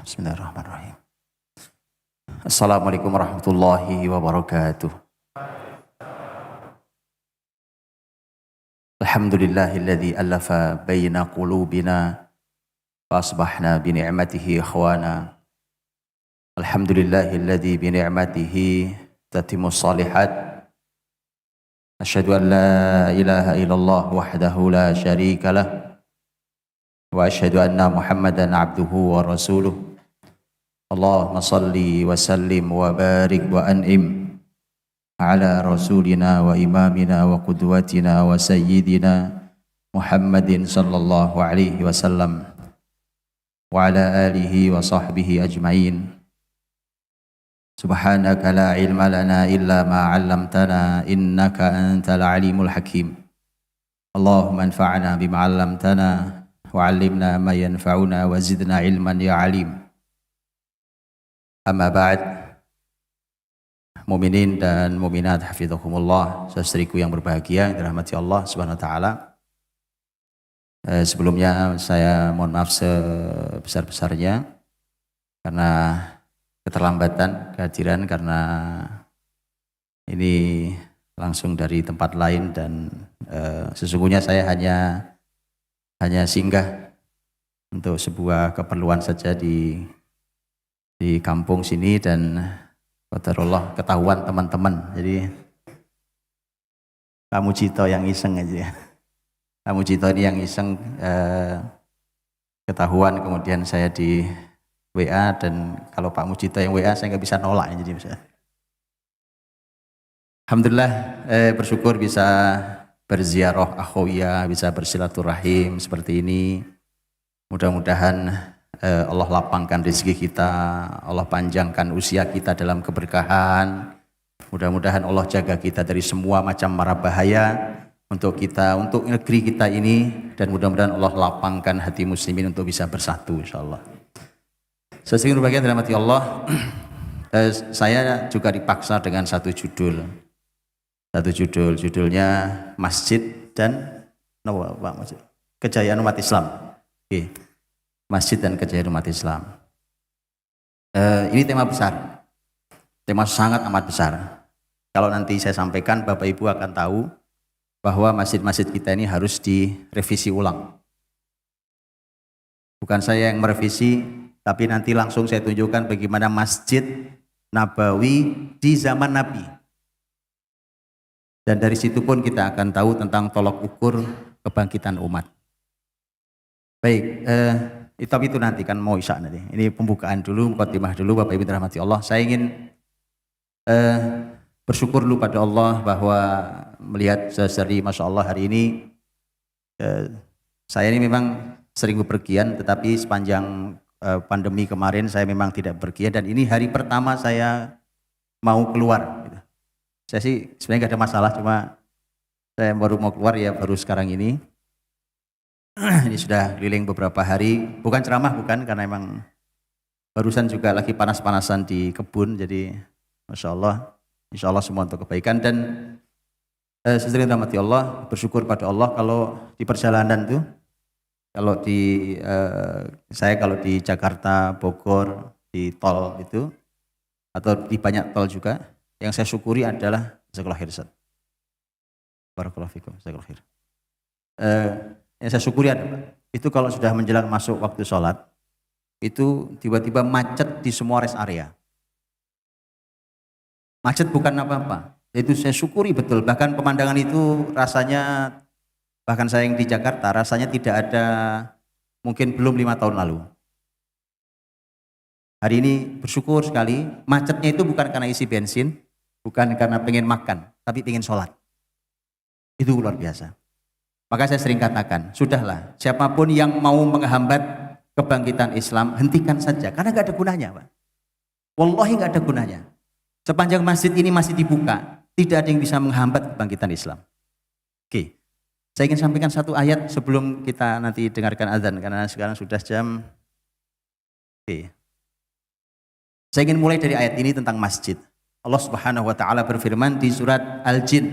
Bismillahirrahmanirrahim. Assalamualaikum warahmatullahi wabarakatuh. Alhamdulillahilladzi alafa baina qulubina fa asbahna bi ni'matihi ikhwana. Alhamdulillahilladzi bi ni'matihi tatimmu shalihat. Asyhadu an la ilaha illallah wahdahu la syarika lah. Wa asyhadu anna Muhammadan abduhu wa rasuluh. Allahumma salli wa sallim wa barik wa an'im ala rasulina wa imamina wa qudwatina wa sayyidina Muhammadin sallallahu alaihi wasallam wa ala alihi wa sahbihi ajma'in. Subhanaka la ilma lana illa ma 'allamtana innaka antal alimul hakim. Allahumma anfa'na bima 'allamtana wa 'allimna ma yanfa'una wa zidna ilman ya 'alim. Amma ba'd, mukminin dan mukminat hafizakumullah, saudariku yang berbahagia yang dirahmati Allah Subhanahu wa taala. Sebelumnya saya mohon maaf sebesar-besarnya karena keterlambatan kehadiran, karena ini langsung dari tempat lain dan sesungguhnya saya hanya singgah untuk sebuah keperluan saja di kampung sini dan qadarullah ketahuan teman-teman. Jadi Pak Mujito yang iseng aja. Pak Mujito ini yang iseng ketahuan, kemudian saya di WA, dan kalau Pak Mujito yang WA saya nggak bisa nolak. Jadi bisa. Alhamdulillah bersyukur bisa berziarah akhawiyah, bisa bersilaturahim seperti ini. Mudah-mudahan Allah lapangkan rezeki kita, Allah panjangkan usia kita dalam keberkahan. Mudah-mudahan Allah jaga kita dari semua macam mara bahaya untuk kita, untuk negeri kita ini, dan mudah-mudahan Allah lapangkan hati muslimin untuk bisa bersatu insyaallah. Sesungguhnya berbahagia dirahmati Allah. Saya juga dipaksa dengan satu judulnya Masjid dan Kejayaan Umat Islam. Oke. Masjid dan kejayaan umat Islam. Ini tema besar, tema sangat amat besar. Kalau nanti saya sampaikan, Bapak Ibu akan tahu bahwa masjid-masjid kita ini harus direvisi ulang. Bukan saya yang merevisi, tapi nanti langsung saya tunjukkan bagaimana Masjid Nabawi di zaman Nabi. Dan dari situ pun kita akan tahu tentang tolok ukur kebangkitan umat. Baik, tapi itu nanti kan mau isya nanti. Ini pembukaan dulu, mukadimah dulu, Bapak Ibu dirahmati Allah. Saya ingin bersyukur dulu pada Allah bahwa melihat saudari, Masya Allah hari ini saya ini memang sering bepergian, tetapi sepanjang pandemi kemarin saya memang tidak bepergian, dan ini hari pertama saya mau keluar. Gitu. Saya sih sebenarnya nggak ada masalah, cuma saya baru mau keluar ya baru sekarang ini. Ini sudah keliling beberapa hari, bukan ceramah, bukan, karena emang barusan juga lagi panas-panasan di kebun, jadi Masya Allah, insya Allah semua untuk kebaikan. Dan saudara rahmati Allah, bersyukur pada Allah kalau di perjalanan itu, kalau saya kalau di Jakarta, Bogor, di tol itu, atau di banyak tol juga, yang saya syukuri adalah jazakallahu khairan. Barakallahu fikum, jazakallahu khairan. Yang saya syukuri adalah itu kalau sudah menjelang masuk waktu sholat, itu tiba-tiba macet di semua rest area. Macet bukan apa-apa, itu saya syukuri betul. Bahkan pemandangan itu rasanya, bahkan saya yang di Jakarta rasanya tidak ada, mungkin belum 5 tahun lalu. Hari ini bersyukur sekali, macetnya itu bukan karena isi bensin, bukan karena pengen makan, tapi pengen sholat. Itu luar biasa. Maka saya sering katakan, sudahlah, siapapun yang mau menghambat kebangkitan Islam, hentikan saja, karena nggak ada gunanya, Pak. Wallahi nggak ada gunanya. Sepanjang masjid ini masih dibuka, tidak ada yang bisa menghambat kebangkitan Islam. Oke, saya ingin sampaikan satu ayat sebelum kita nanti dengarkan azan, karena sekarang sudah jam. Oke, saya ingin mulai dari ayat ini tentang masjid. Allah Subhanahu Wa Taala berfirman di surat Al-Jin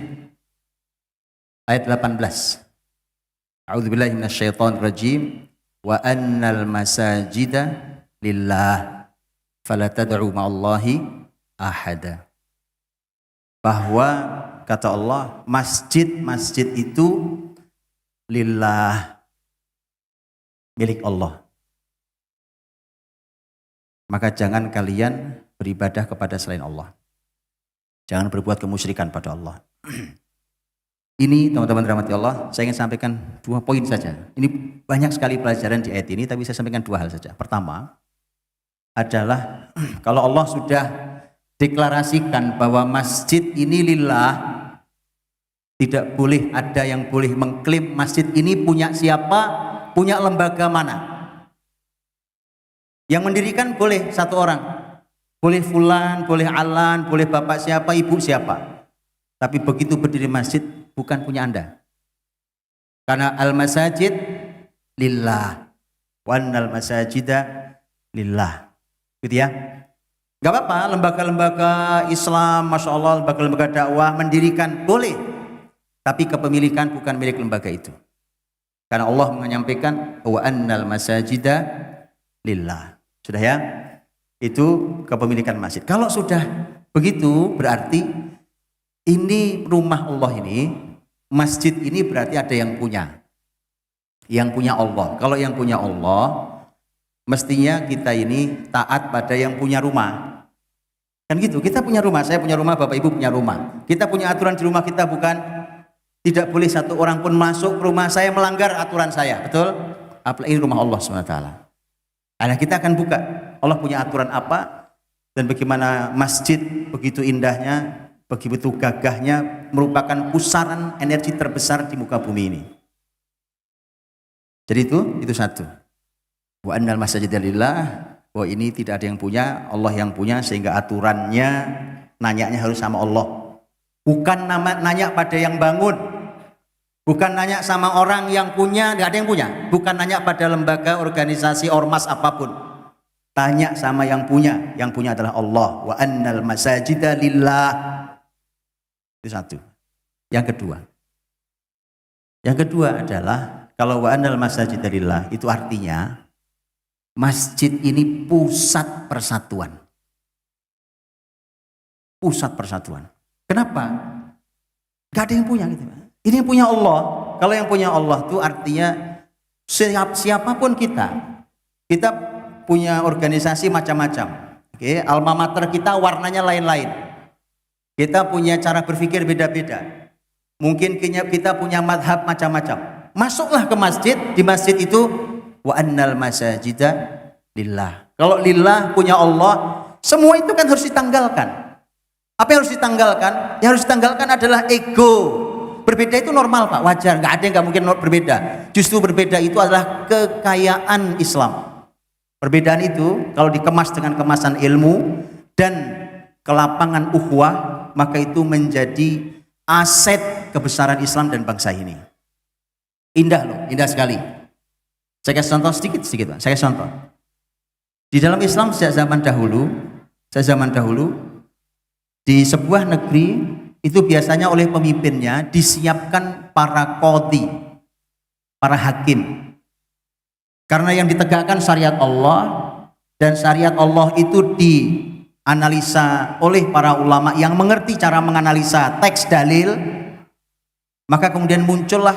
ayat 18. A'udzubillahi minasyaitonir rajim. Wa annal masajida lillah fala tad'u ma'allahi ahada. Bahwa kata Allah, masjid itu lillah, milik Allah. Maka jangan kalian beribadah kepada selain Allah. Jangan berbuat kemusyrikan pada Allah. Ini teman-teman rahmati Allah, saya ingin sampaikan 2 poin saja. Ini banyak sekali pelajaran di ayat ini, tapi saya sampaikan 2 hal saja. Pertama adalah kalau Allah sudah deklarasikan bahwa masjid ini lillah, tidak boleh ada yang boleh mengklaim masjid ini punya siapa, punya lembaga mana. Yang mendirikan boleh 1 orang, boleh fulan, boleh alan, boleh bapak siapa, ibu siapa. Tapi begitu berdiri masjid bukan punya Anda. Karena al-masajid lillah wa annal masajida lillah. Gitu ya. Gak apa-apa lembaga-lembaga Islam, Masya Allah, lembaga-lembaga dakwah mendirikan boleh. Tapi kepemilikan bukan milik lembaga itu. Karena Allah menyampaikan wa annal masajida lillah. Sudah ya? Itu kepemilikan masjid. Kalau sudah begitu berarti ini rumah Allah ini, masjid ini berarti ada yang punya. Yang punya Allah. Kalau yang punya Allah, mestinya kita ini taat pada yang punya rumah. Kan gitu, kita punya rumah, saya punya rumah, Bapak Ibu punya rumah. Kita punya aturan di rumah kita, bukan tidak boleh 1 orang pun masuk ke rumah saya melanggar aturan saya. Betul? Apalagi ini rumah Allah SWT. Nah, kita akan buka Allah punya aturan apa dan bagaimana masjid begitu indahnya, begitu gagahnya, merupakan pusaran energi terbesar di muka bumi ini. Jadi itu 1. Wa annal masajida lillah, bahwa ini tidak ada yang punya, Allah yang punya, sehingga aturannya nanyanya harus sama Allah. Bukan nanya pada yang bangun, bukan nanya sama orang yang punya, tidak ada yang punya. Bukan nanya pada lembaga, organisasi, ormas apapun. Tanya sama yang punya adalah Allah. Wa annal masajida lillah. Itu 1. Yang kedua adalah kalau wa annal masajida lillah itu artinya masjid ini pusat persatuan. Pusat persatuan. Kenapa? Gak ada yang punya gitu. Ini yang punya Allah. Kalau yang punya Allah itu artinya siapapun kita punya organisasi macam-macam. Oke, alma mater kita warnanya lain-lain. Kita punya cara berpikir beda-beda. Mungkin kita punya madhab macam-macam. Masuklah ke masjid, di masjid itu wa annal masajida lillah. Kalau lillah punya Allah, semua itu kan harus ditanggalkan. Apa yang harus ditanggalkan? Yang harus ditanggalkan adalah ego. Berbeda itu normal Pak, wajar. Nggak ada yang nggak mungkin berbeda. Justru berbeda itu adalah kekayaan Islam. Perbedaan itu kalau dikemas dengan kemasan ilmu dan kelapangan ukhuwah, maka itu menjadi aset kebesaran Islam dan bangsa ini. Indah loh, indah sekali. Saya kasih contoh sedikit Pak. Saya kasih contoh. Di dalam Islam sejak zaman dahulu, di sebuah negeri itu biasanya oleh pemimpinnya disiapkan para qadhi, para hakim. Karena yang ditegakkan syariat Allah, dan syariat Allah itu dianalisa oleh para ulama yang mengerti cara menganalisa teks dalil, maka kemudian muncullah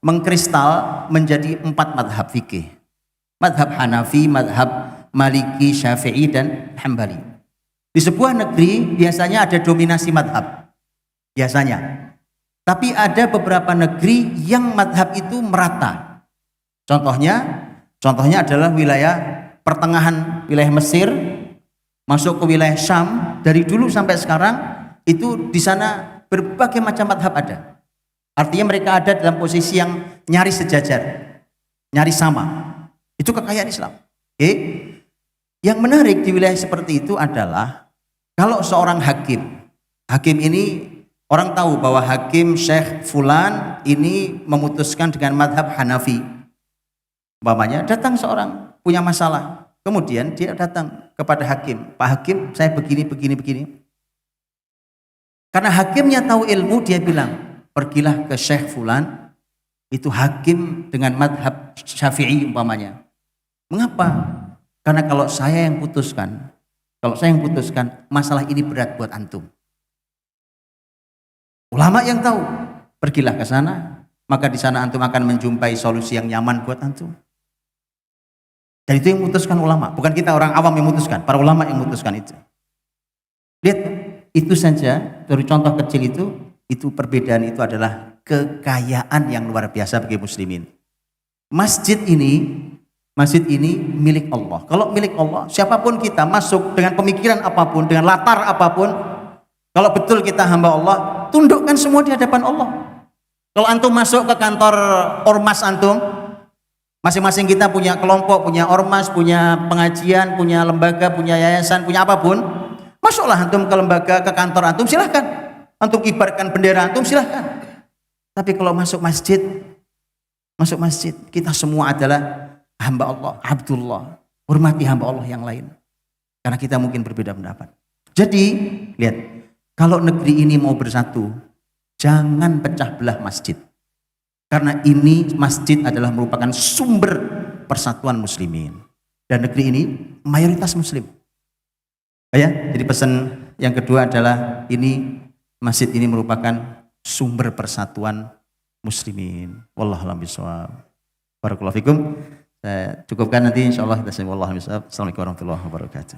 mengkristal menjadi 4 madhab fikih. Madhab Hanafi, madhab Maliki, Syafi'i, dan Hambali. Di sebuah negeri biasanya ada dominasi madhab. Biasanya. Tapi ada beberapa negeri yang madhab itu merata. Contohnya adalah wilayah pertengahan, wilayah Mesir, masuk ke wilayah Syam. Dari dulu sampai sekarang, itu di sana berbagai macam madhab ada. Artinya mereka ada dalam posisi yang nyaris sejajar, nyaris sama. Itu kekayaan Islam. Oke? Yang menarik di wilayah seperti itu adalah kalau seorang hakim ini orang tahu bahwa hakim Syekh Fulan ini memutuskan dengan madhab Hanafi. Umpamanya datang seorang punya masalah, kemudian dia datang kepada hakim, Pak Hakim, saya begini. Karena hakimnya tahu ilmu, dia bilang, pergilah ke Syekh Fulan, itu hakim dengan madhab Syafi'i umpamanya. Mengapa? Karena kalau saya yang putuskan, masalah ini berat buat antum. Ulama yang tahu, pergilah ke sana, maka di sana antum akan menjumpai solusi yang nyaman buat antum. Dan itu yang memutuskan ulama, bukan kita orang awam yang memutuskan, para ulama yang memutuskan itu. Lihat, itu saja dari contoh kecil itu perbedaan itu adalah kekayaan yang luar biasa bagi muslimin. Masjid ini milik Allah. Kalau milik Allah, siapapun kita masuk dengan pemikiran apapun, dengan latar apapun, kalau betul kita hamba Allah, tundukkan semua di hadapan Allah. Kalau antum masuk ke kantor ormas antum, masing-masing kita punya kelompok, punya ormas, punya pengajian, punya lembaga, punya yayasan, punya apapun, masuklah antum ke lembaga, ke kantor antum, silahkan. Antum kibarkan bendera antum, silahkan. Tapi kalau masuk masjid, kita semua adalah hamba Allah, Abdullah. Hormati hamba Allah yang lain. Karena kita mungkin berbeda pendapat. Jadi, lihat, kalau negeri ini mau bersatu, jangan pecah belah masjid. Karena ini masjid adalah merupakan sumber persatuan muslimin. Dan negeri ini mayoritas muslim. Ya, jadi pesan yang kedua adalah masjid ini merupakan sumber persatuan muslimin. Wallahu a'lam bishawab. Barakallahu fikum. Saya cukupkan nanti insyaallah kita sembah. Wallahu a'lam bishawab. Assalamualaikum warahmatullahi wabarakatuh.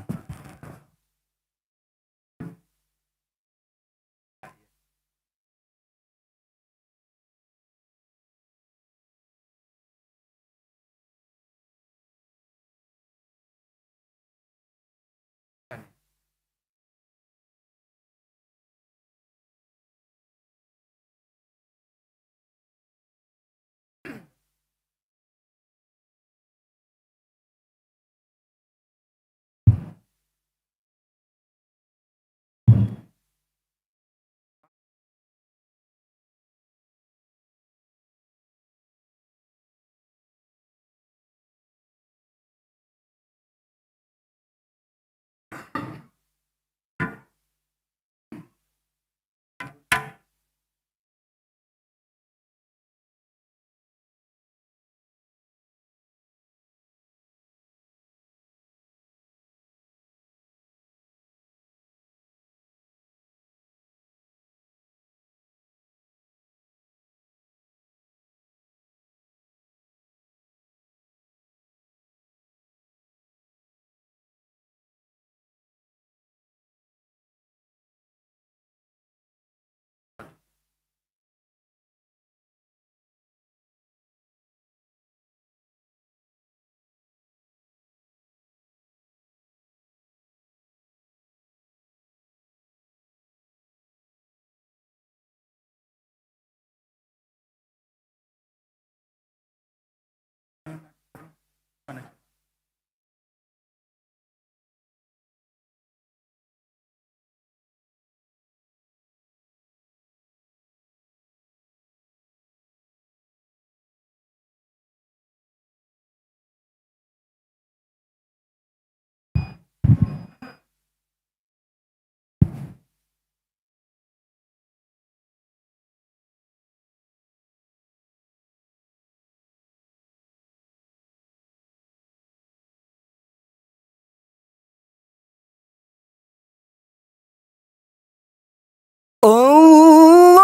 Allahu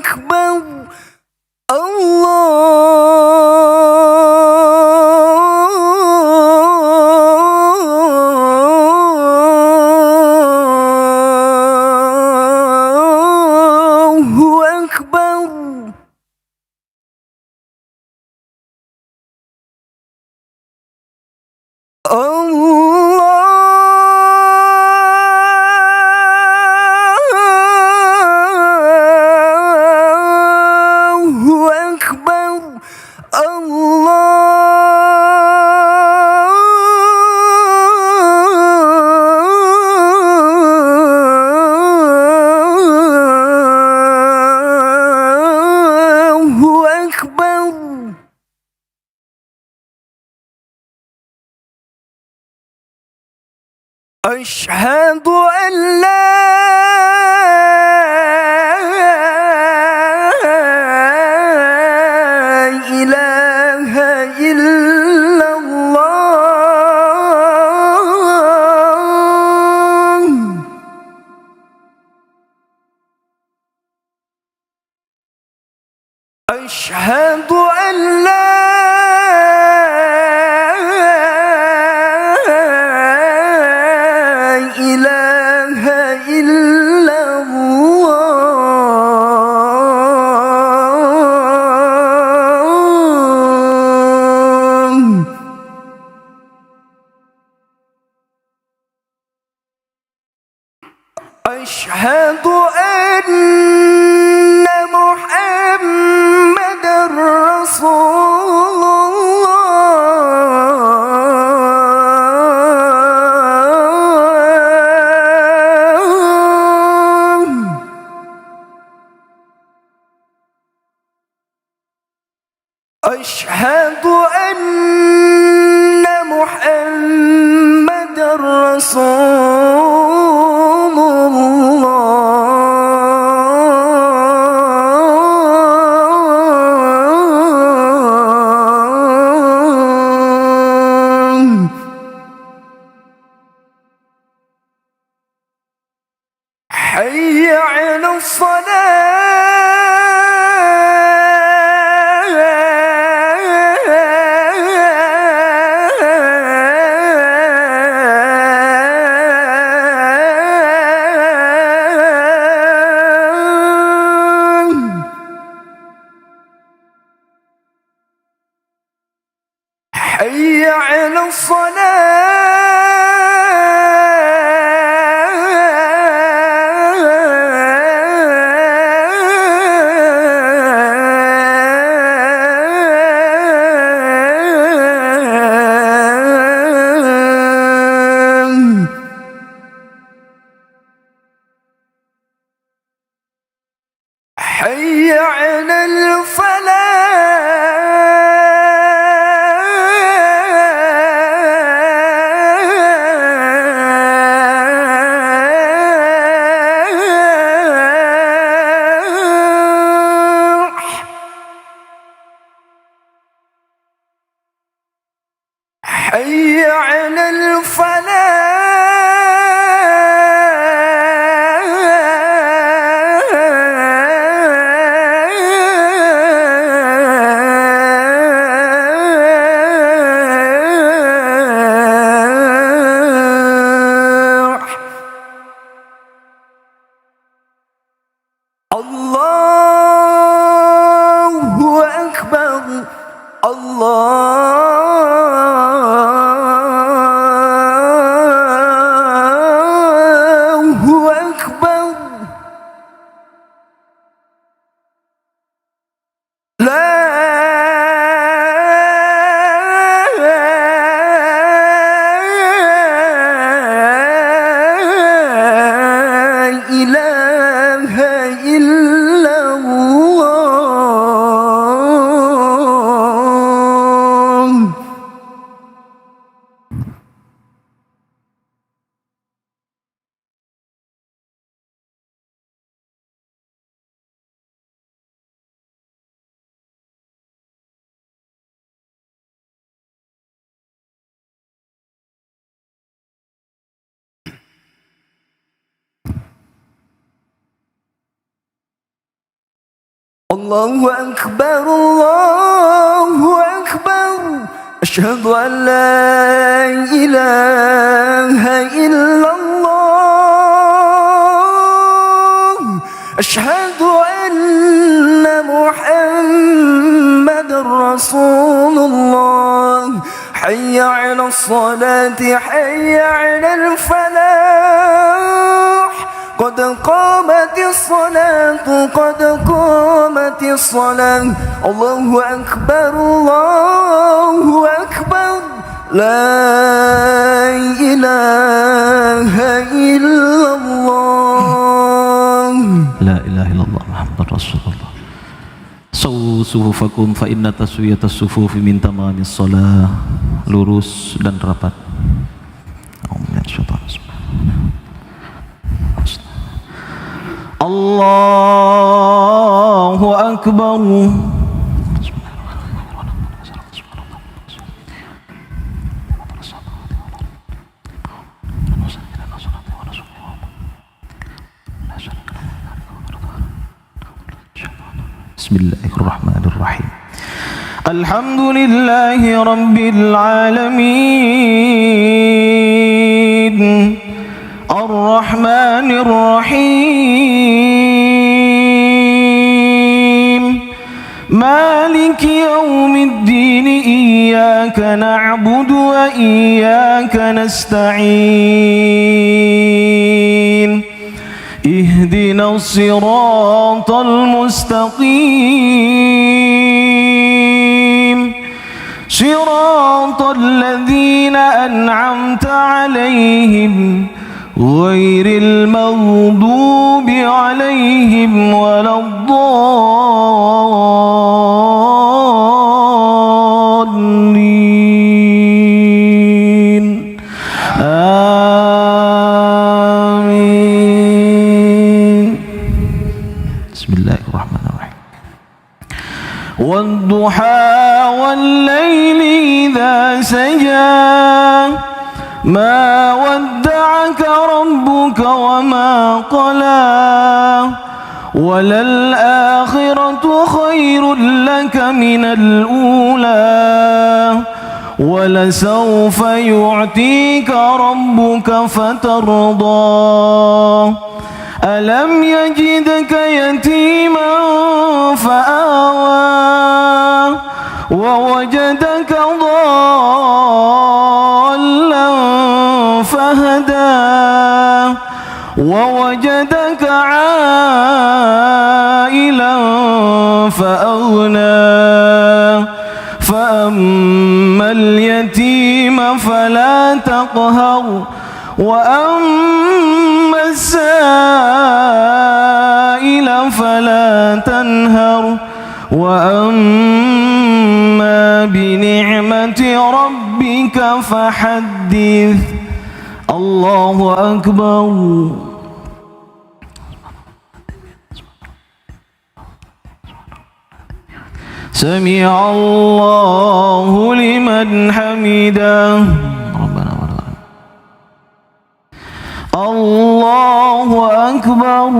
Akbar. Allahu Akbar. Allahu Akbar. Allahu Akbar. أشهد أن لا أشهد أن لا إله إلا الله. أشهد أن محمد رسول الله. أشهد أن محمد رسول الله. حي على الصلاة. حي على الصلاة. حي على الفلاح. حي على الفلاح. الله أكبر. الله أكبر. لا إله إلا الله. الله أكبر. الله أكبر. أشهد أن لا إله إلا الله. أشهد أن محمد رسول الله. حي على الصلاة. حي على الفلاح. قد قامت الصلاة. قد قامت الصلاة. الله أكبر. الله أكبر. لا إله إلا الله. لا إله إلا الله محمد رسول الله. Sawu sufufakum fa inna taswiyatas sufufi min tamamis shalah. Lurus dan rapat. Allahu Akbar. Bismillahirrahmanirrahim. Alhamdulillahi Rabbil Alamin, Ar-Rahmanir Rahim, Maliki Yawmiddin, Iyyaka na'budu wa iyyaka nasta'in, Ihdina as-siratal mustaqim, Siratal ladzina an'amta 'alaihim, ghairil maghdubi 'alaihim waladdallin. Amin. Bismillahirrahmanirrahim. Wad-duha wal-laili idza saja, ma wadda'aka rabbuka wa ma qala, walal akhiratu khairul laka minal ula, walasawfa yu'tika rabbuka fatarda, alam yajidka yatiman fa'awa, wa wajadaka dhallan fahada, wa wajadaka 'ailan fa'aghna, fa'ammal yatima fala taqhar, wa ammas sa'ila fala tanhar, wa amma bi ni'mati rabbika fahaddith. Allahu akbar. Sami'a Allahu liman hamidah. Rabbana wa lakal. Allahu akbar.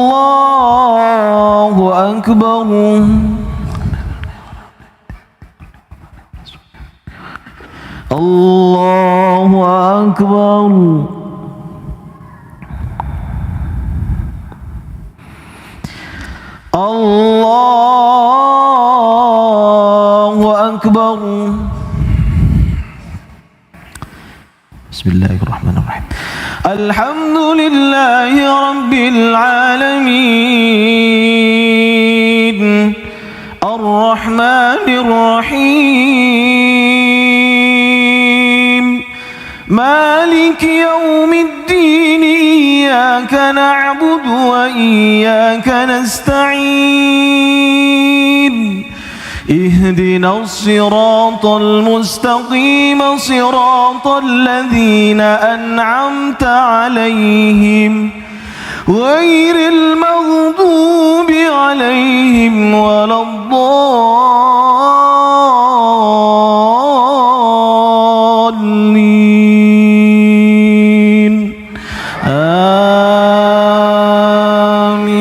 Allahu akbar. Allahu akbar. Allahu akbar. Bismillahirrahmanirrahim. Alhamdulillahi Rabbil Alamin, Ar-Rahmanir Rahim, Maliki Yawmiddin, Iyyaka na'budu wa iyyaka nasta'in, Ihdina as-siratal mustaqim, siratal ladzina an'amta 'alaihim, ghairil maghdubi 'alaihim waladdallin. Amin.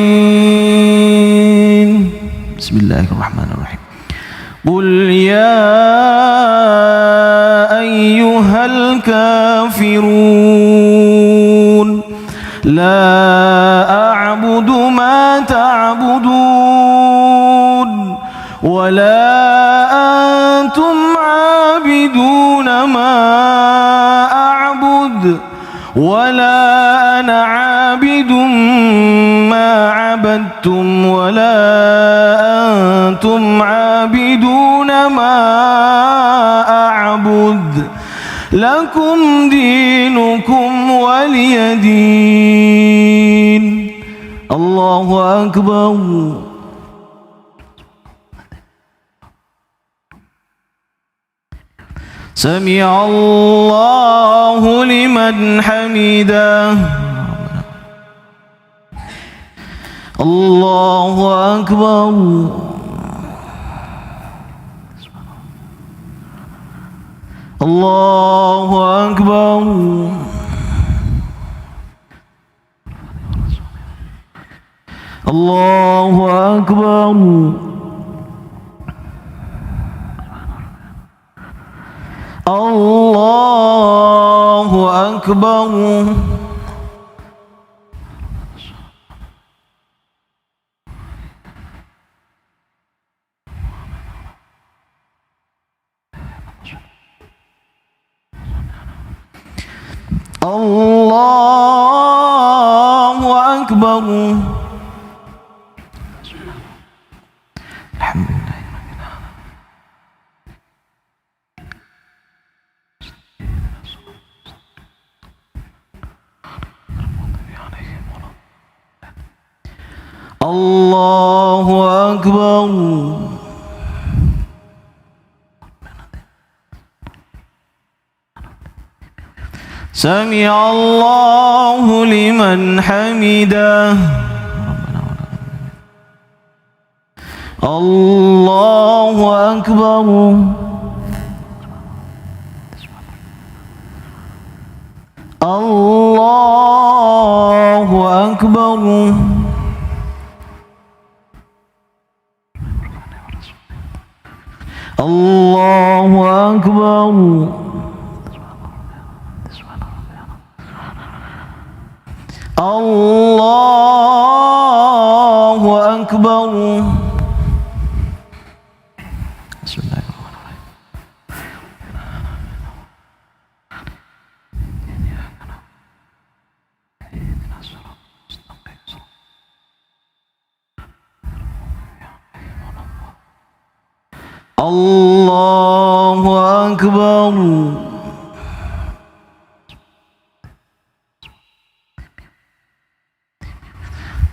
Bismillahirrahmanirrahim. Qul ya ayyuhal kafirun, la a'budu ma ta'budun, wa la antum 'abiduna ma a'bud, wa la ana 'abidun ma 'abadtum, wa la antum 'abiduna ma a'bud, lakum dinukum waliyadin. Allahu akbar. Sami'a Allahu liman hamidah. Allahu akbar. Allahu akbar. Allahu Akbar. Allahu Akbar. Allahu Akbar. Alhamdulillah. Allahu Akbar. Sami Allahu liman hamidah. Allahu Akbar. Allahu Akbar. Allahu Akbar. Allahu Akbar. Bismillahirrahmanirrahim. Allahu Akbar.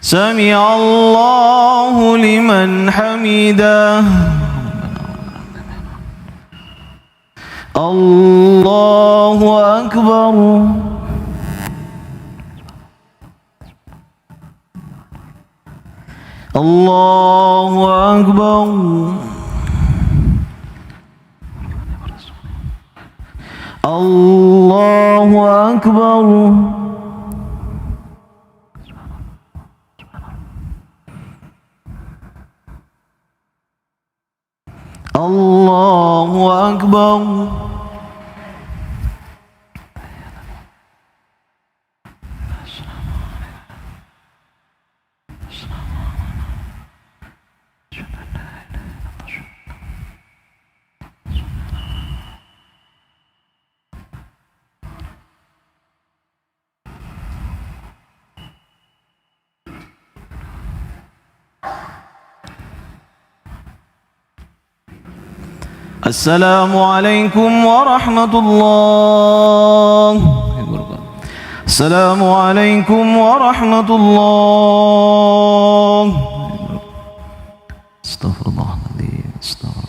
Sami Allahu liman hamidah. Allahu Akbar. Allahu Akbar. Allahu Akbar. Allahu Akbar. Assalamualaikum warahmatullahi wabarakatuh. Assalamualaikum warahmatullahi wabarakatuh. Astaghfirullahaladzim. Astaghfirullah.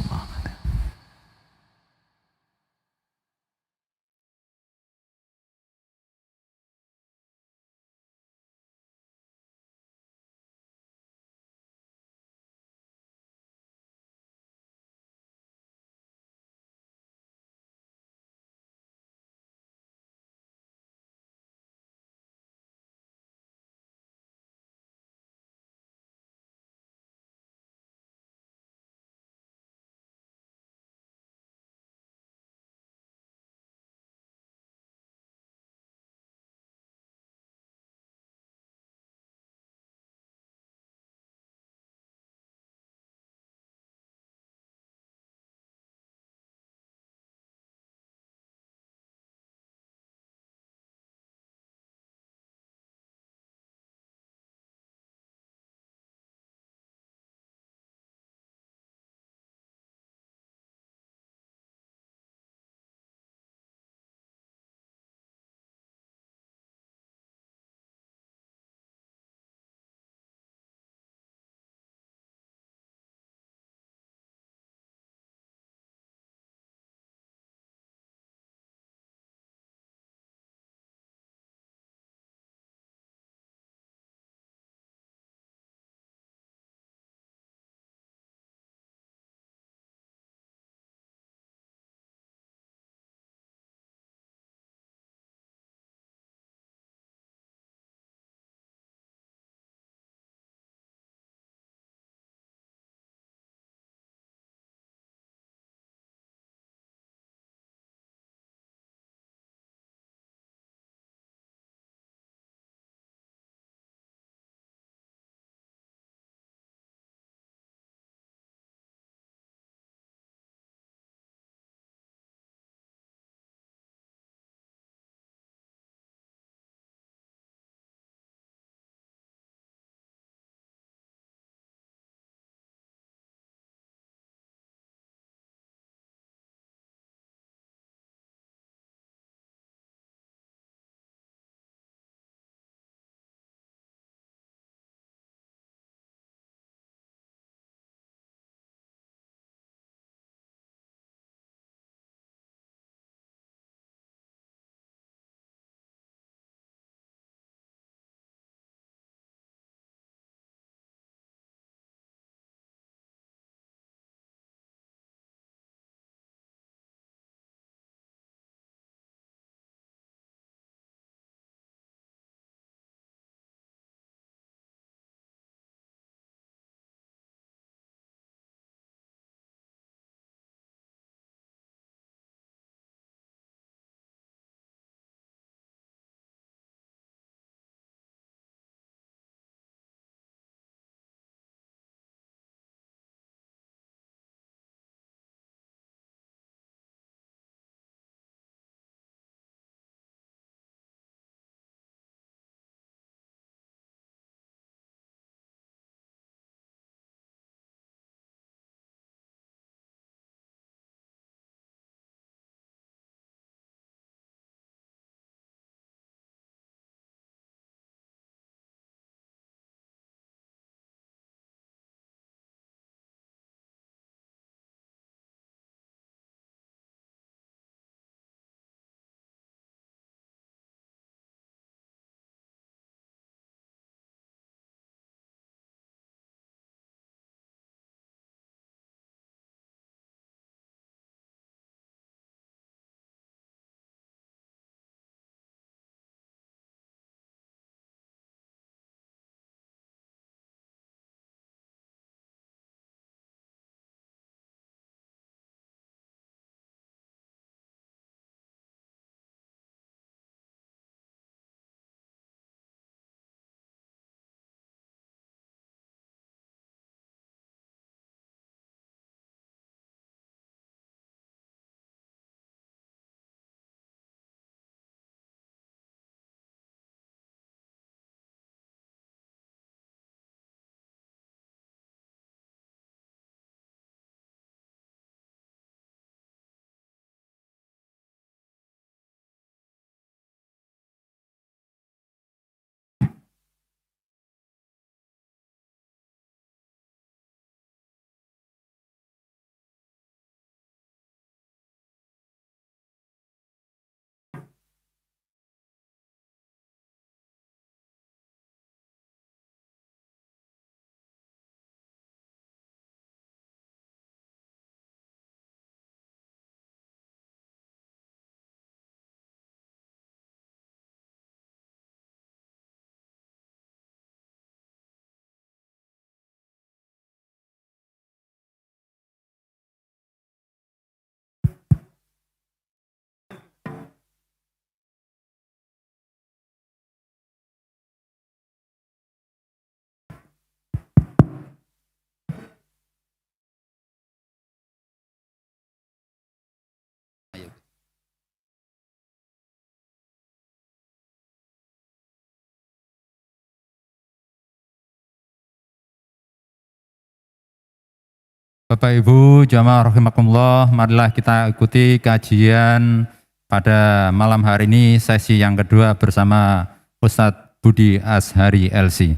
Bapak Ibu jamaah rahimakumullah, marilah kita ikuti kajian pada malam hari ini sesi yang kedua bersama Ustadz Budi Azhari LC.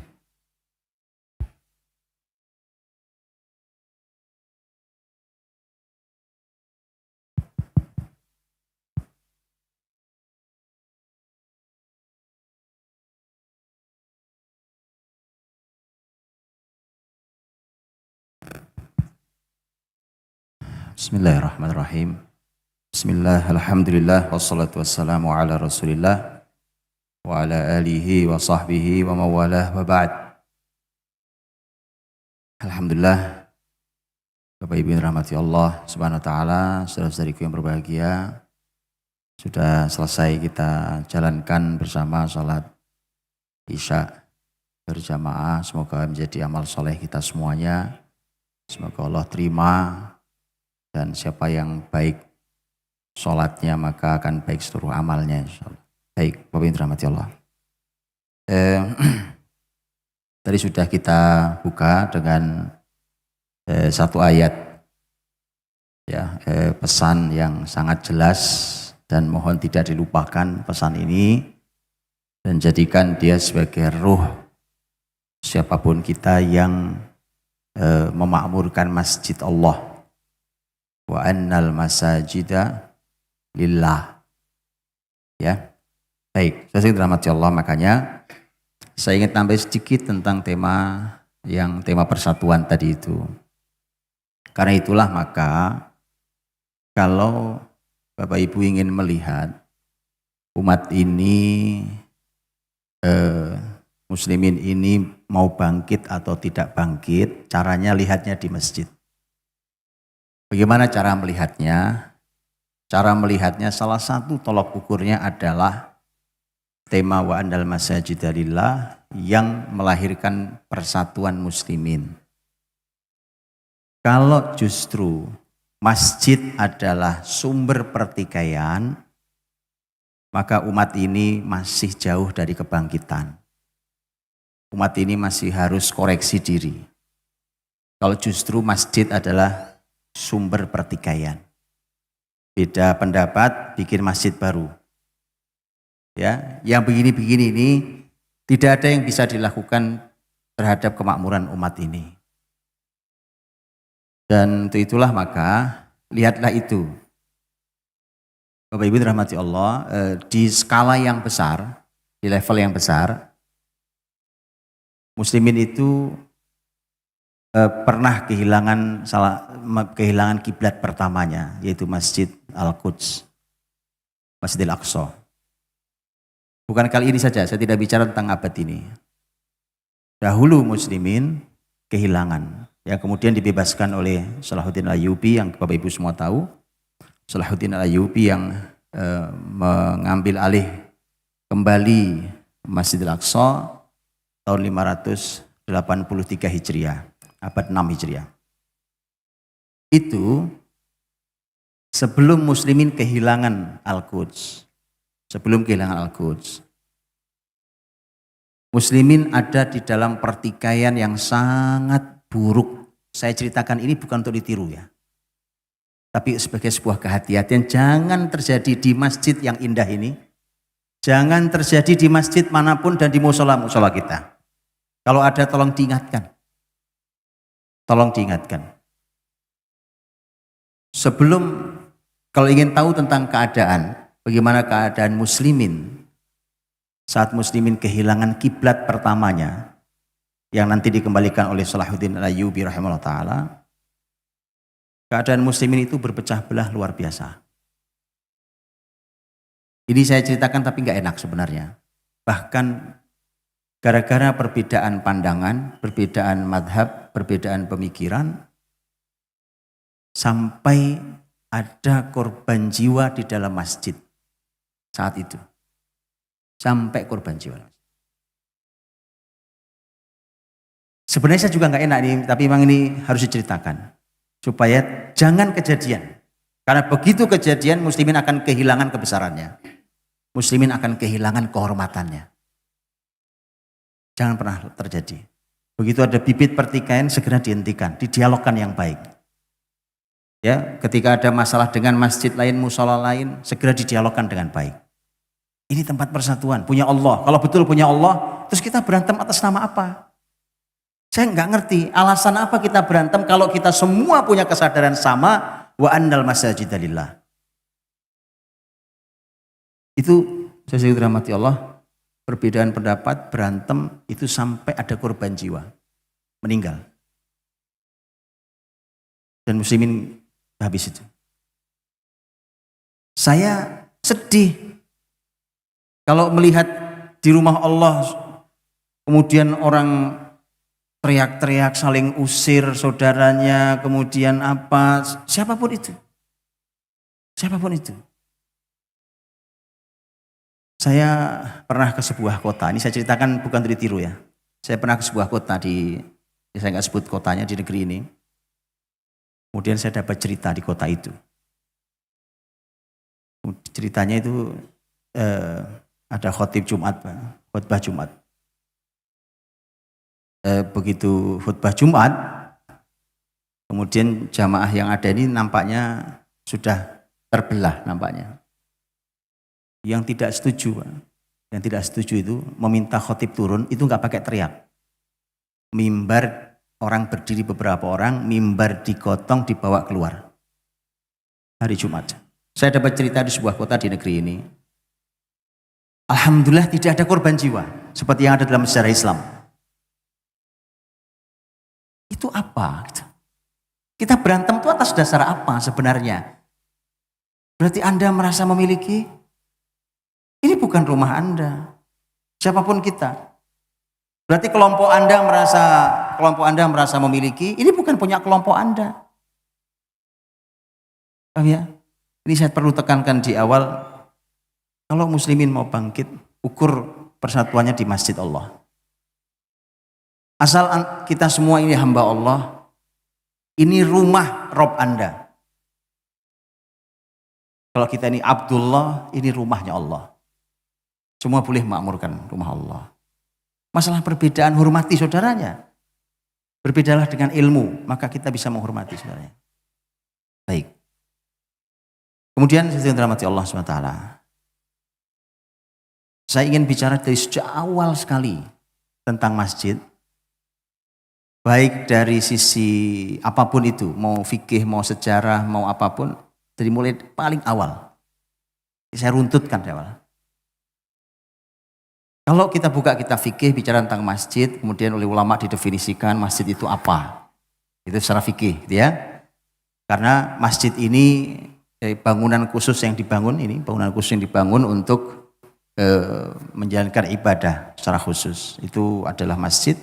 Bismillahirrahmanirrahim. Bismillah, alhamdulillah, wassalatu wassalamu ala rasulillah wa ala alihi wa sahbihi wa mawalah wa ba'd. Alhamdulillah, Bapak Ibu yang rahmati Allah subhanahu wa ta'ala, saudara-saudariku yang berbahagia, sudah selesai kita jalankan bersama salat Isya berjamaah. Semoga menjadi amal soleh kita semuanya. Semoga Allah terima. Dan siapa yang baik sholatnya maka akan baik seluruh amalnya, insyaallah. Baik, Bapak Ibu rahmati Allah. Tadi sudah kita buka dengan satu ayat, ya, pesan yang sangat jelas dan mohon tidak dilupakan pesan ini dan jadikan dia sebagai ruh siapapun kita yang memakmurkan masjid Allah. Wa annal masajida lillah. Ya. Baik, saya dirahmati Allah, makanya saya ingin tambah sedikit tentang tema persatuan tadi itu. Karena itulah maka kalau Bapak Ibu ingin melihat umat ini muslimin ini mau bangkit atau tidak bangkit, caranya lihatnya di masjid. Bagaimana cara melihatnya? Cara melihatnya salah satu tolok ukurnya adalah tema wa andal masajida lillah yang melahirkan persatuan muslimin. Kalau justru masjid adalah sumber pertikaian, maka umat ini masih jauh dari kebangkitan. Umat ini masih harus koreksi diri. Kalau justru masjid adalah sumber pertikaian. Beda pendapat, bikin masjid baru. Ya, yang begini-begini ini tidak ada yang bisa dilakukan terhadap kemakmuran umat ini. Dan untuk itulah maka lihatlah itu. Bapak Ibu dirahmati Allah, di skala yang besar, di level yang besar, muslimin itu pernah kehilangan kiblat pertamanya, yaitu Masjid Al-Quds, Masjid Al-Aqsa. Bukan kali ini saja, saya tidak bicara tentang abad ini. Dahulu muslimin kehilangan, yang kemudian dibebaskan oleh Salahuddin Al-Ayyubi yang Bapak Ibu semua tahu. Salahuddin Al-Ayyubi yang mengambil alih kembali Masjid Al-Aqsa tahun 583 Hijriah. Abad 6 Hijriah. Itu sebelum muslimin kehilangan Al-Quds. Sebelum kehilangan Al-Quds. Muslimin ada di dalam pertikaian yang sangat buruk. Saya ceritakan ini bukan untuk ditiru ya. Tapi sebagai sebuah kehati-hatian, jangan terjadi di masjid yang indah ini. Jangan terjadi di masjid manapun dan di musola-musola kita. Kalau ada tolong diingatkan. Tolong diingatkan. Sebelum, kalau ingin tahu tentang keadaan, bagaimana keadaan muslimin saat muslimin kehilangan kiblat pertamanya yang nanti dikembalikan oleh Salahuddin Al-Ayyubi rahimahullah ta'ala, keadaan muslimin itu berpecah belah luar biasa. Ini saya ceritakan tapi nggak enak sebenarnya. Bahkan gara-gara perbedaan pandangan, perbedaan madhab, perbedaan pemikiran, sampai ada korban jiwa di dalam masjid saat itu. Sampai korban jiwa. Sebenarnya saya juga nggak enak nih, tapi memang ini harus diceritakan. Supaya jangan kejadian. Karena begitu kejadian, muslimin akan kehilangan kebesarannya. Muslimin akan kehilangan kehormatannya. Jangan pernah terjadi. Begitu ada bibit pertikaian, segera dihentikan, didialogkan yang baik. Ya, ketika ada masalah dengan masjid lain, musola lain, segera didialogkan dengan baik. Ini tempat persatuan, punya Allah. Kalau betul punya Allah, terus kita berantem atas nama apa? Saya nggak ngerti alasan apa kita berantem kalau kita semua punya kesadaran sama, wa annal masajida lillah. Itu saya dirahmati Allah, perbedaan pendapat, berantem itu sampai ada korban jiwa, meninggal. Dan muslimin habis itu. Saya sedih kalau melihat di rumah Allah kemudian orang teriak-teriak saling usir saudaranya, kemudian apa, siapapun itu. Siapapun itu. Saya pernah ke sebuah kota, ini saya ceritakan bukan untuk ditiru ya. Saya pernah ke sebuah kota saya nggak sebut kotanya, di negeri ini. Kemudian saya dapat cerita di kota itu. Ceritanya itu ada khotib Jumat, khutbah Jumat. Begitu khutbah Jumat, kemudian jamaah yang ada ini nampaknya sudah terbelah nampaknya. Yang tidak setuju, yang tidak setuju itu meminta khotib turun, itu nggak pakai teriak. Mimbar orang berdiri beberapa orang, mimbar digotong dibawa keluar. Hari Jumat. Saya dapat cerita di sebuah kota di negeri ini. Alhamdulillah tidak ada korban jiwa seperti yang ada dalam sejarah Islam. Itu apa? Kita berantem itu atas dasar apa sebenarnya? Berarti Anda merasa memiliki? Ini bukan rumah Anda. Siapapun kita. Berarti kelompok Anda merasa memiliki, ini bukan punya kelompok Anda. Paham ya? Ini saya perlu tekankan di awal, kalau muslimin mau bangkit, ukur persatuannya di masjid Allah. Asal kita semua ini hamba Allah, ini rumah Rob Anda. Kalau kita ini Abdullah, ini rumahnya Allah. Semua boleh makmurkan rumah Allah. Masalah perbedaan, hormati saudaranya. Berbedalah dengan ilmu, maka kita bisa menghormati saudaranya. Baik. Kemudian saya dirahmati Allah SWT. Saya ingin bicara dari sejak awal sekali tentang masjid. Baik dari sisi apapun itu, mau fikih, mau sejarah, mau apapun, dari mulai paling awal. Saya runtutkan dari awal. Kalau kita buka kitab fikih bicara tentang masjid, kemudian oleh ulama didefinisikan masjid itu apa? Itu secara fikih, gitu ya. Karena masjid ini bangunan khusus yang dibangun untuk menjalankan ibadah secara khusus. Itu adalah masjid.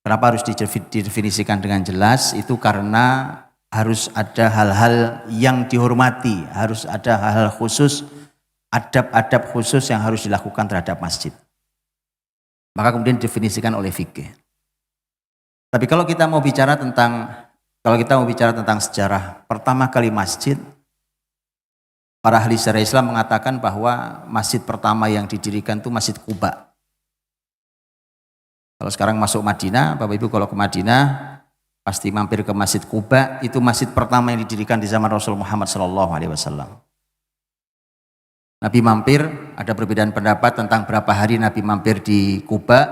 Kenapa harus didefinisikan dengan jelas? Itu karena harus ada hal-hal yang dihormati, harus ada hal-hal khusus, adab-adab khusus yang harus dilakukan terhadap masjid. Maka kemudian didefinisikan oleh fikih. Tapi kalau kita mau bicara tentang sejarah pertama kali masjid, para ahli sejarah Islam mengatakan bahwa masjid pertama yang didirikan itu Masjid Quba. Kalau sekarang masuk Madinah, Bapak Ibu kalau ke Madinah pasti mampir ke Masjid Quba, itu masjid pertama yang didirikan di zaman Rasul Muhammad SAW. Nabi mampir, ada perbedaan pendapat tentang berapa hari Nabi mampir di Quba.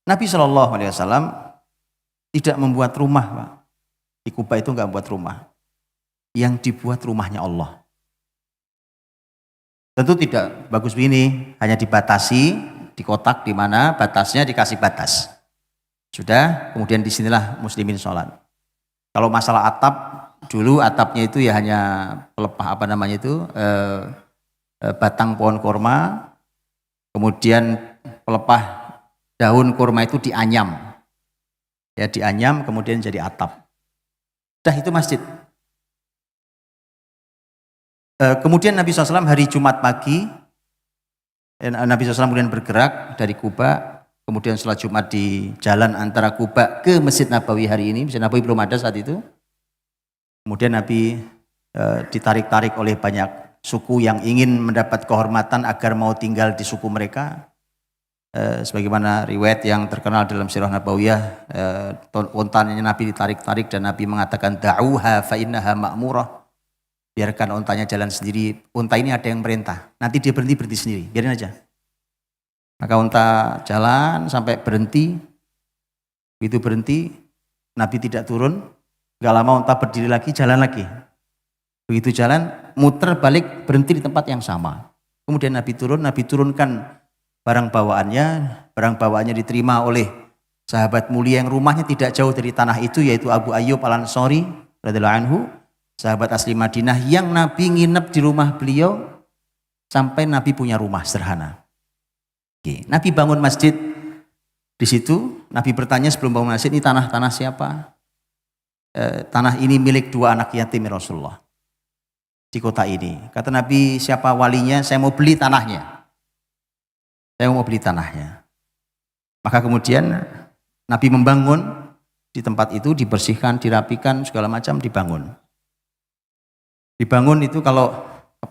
Nabi SAW tidak membuat rumah, Pak. Di Quba itu enggak membuat rumah. Yang dibuat rumahnya Allah. Tentu tidak bagus begini, hanya dibatasi di kotak di mana batasnya dikasih batas. Sudah, kemudian disinilah muslimin sholat. Kalau masalah atap, dulu atapnya itu ya hanya pelepah batang pohon kurma, kemudian pelepah daun kurma itu dianyam. Ya, dianyam kemudian jadi atap. Dah itu masjid. Kemudian Nabi SAW hari Jumat pagi, Nabi SAW kemudian bergerak dari Quba, kemudian sholat Jumat di jalan antara Quba ke Masjid Nabawi hari ini. Masjid Nabawi belum ada saat itu. Kemudian Nabi ditarik-tarik oleh banyak suku yang ingin mendapat kehormatan agar mau tinggal di suku mereka. sebagaimana riwayat yang terkenal dalam Sirah Nabawiyah, ontanya Nabi ditarik-tarik dan Nabi mengatakan da'uha fa innaha ma'murah, biarkan ontanya jalan sendiri, onta ini ada yang merintah, nanti dia berhenti sendiri, biarin aja. Maka onta jalan sampai berhenti, begitu berhenti Nabi tidak turun, gak lama onta berdiri lagi, jalan lagi. Begitu jalan, muter balik, berhenti di tempat yang sama. Kemudian Nabi turun, Nabi turunkan barang bawaannya diterima oleh sahabat mulia yang rumahnya tidak jauh dari tanah itu, yaitu Abu Ayyub Al-Ansari radhiyallahu anhu, sahabat asli Madinah yang Nabi nginep di rumah beliau sampai Nabi punya rumah sederhana. Oke, Nabi bangun masjid di situ. Nabi bertanya sebelum bangun masjid, ini tanah siapa? Tanah ini milik 2 anak yatim Rasulullah di kota ini. Kata Nabi, siapa walinya? Saya mau beli tanahnya. Maka kemudian Nabi membangun di tempat itu, dibersihkan, dirapikan, segala macam dibangun. Dibangun itu kalau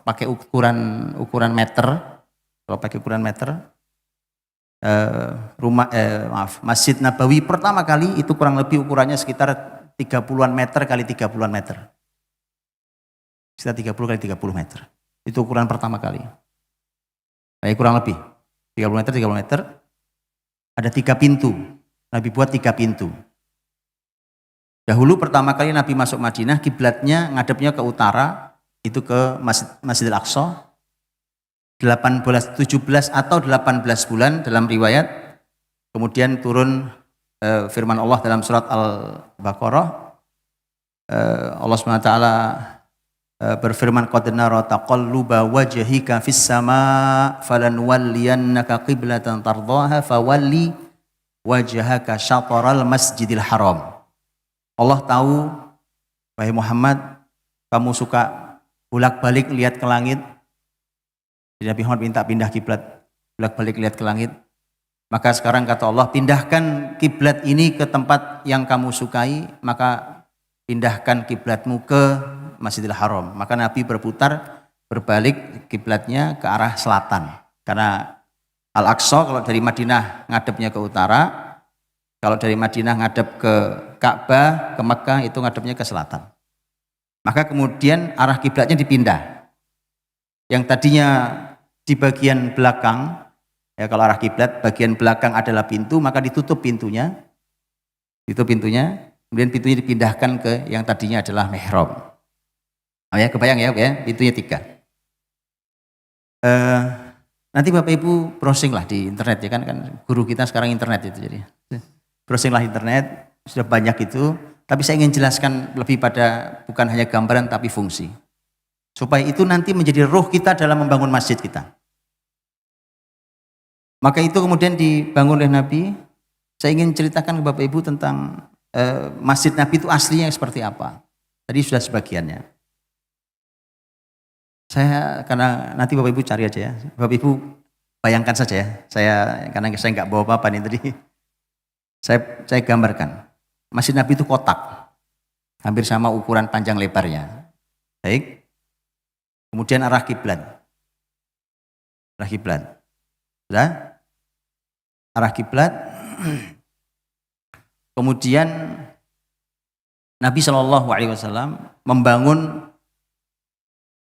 pakai ukuran meter, Masjid Nabawi pertama kali itu kurang lebih ukurannya sekitar 30-an meter kali 30-an meter. Sekitar 30 kali 30 meter. Itu ukuran pertama kali. Kurang lebih 30 meter. Ada 3 pintu. Nabi buat 3 pintu. Dahulu pertama kali Nabi masuk Madinah, kiblatnya ngadepnya ke utara, itu ke Masjidil Aqsa. 17 atau 18 bulan dalam riwayat. Kemudian turun firman Allah dalam surat Al-Baqarah. Allah SWT berfirman, qad nara taqalluba wajhika fis sama falanwalliyannaka qiblatan tardaha fawalli wajhaka syatral masjidil haram. Allah tahu, wahai Muhammad, kamu suka bolak-balik lihat ke langit. Nabi Muhammad minta pindah kiblat, bolak-balik lihat ke langit. Maka sekarang kata Allah, pindahkan kiblat ini ke tempat yang kamu sukai, maka pindahkan kiblatmu ke Masjidil Haram. Maka Nabi berputar, berbalik kiblatnya ke arah selatan. Karena Al-Aqsa kalau dari Madinah ngadepnya ke utara, kalau dari Madinah ngadep ke Ka'bah, ke Mekah itu ngadepnya ke selatan. Maka kemudian arah kiblatnya dipindah. Yang tadinya di bagian belakang, ya kalau arah kiblat bagian belakang adalah pintu, maka ditutup pintunya. Kemudian pintunya dipindahkan ke yang tadinya adalah mihrab. Kebayang ya, pintunya 3. Nanti Bapak Ibu browsing lah di internet ya kan guru kita sekarang internet itu, jadi browsing lah internet, sudah banyak itu. Tapi saya ingin jelaskan lebih pada bukan hanya gambaran tapi fungsi, supaya itu nanti menjadi ruh kita dalam membangun masjid kita. Maka itu kemudian dibangun oleh Nabi. Saya ingin ceritakan ke Bapak Ibu tentang masjid Nabi itu aslinya seperti apa. Tadi sudah sebagiannya. Karena nanti Bapak Ibu cari aja ya. Bapak Ibu bayangkan saja ya. Karena saya nggak bawa apa-apa nih tadi. Saya gambarkan. Masjid Nabi itu kotak. Hampir sama ukuran panjang lebarnya. Baik. Kemudian arah kiblat. Sudah? Arah kiblat. Kemudian Nabi SAW membangun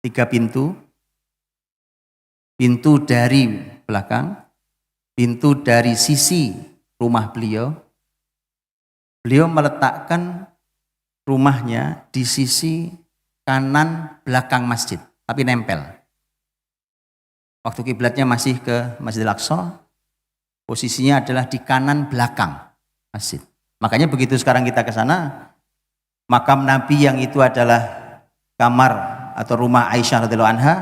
3 pintu. Pintu dari belakang, pintu dari sisi rumah beliau. Beliau meletakkan rumahnya di sisi kanan belakang masjid, tapi nempel. Waktu kiblatnya masih ke Masjidil Aqsa, posisinya adalah di kanan belakang masjid. Makanya begitu sekarang kita ke sana, makam Nabi yang itu adalah kamar atau rumah Aisyah radhiyallahu anha,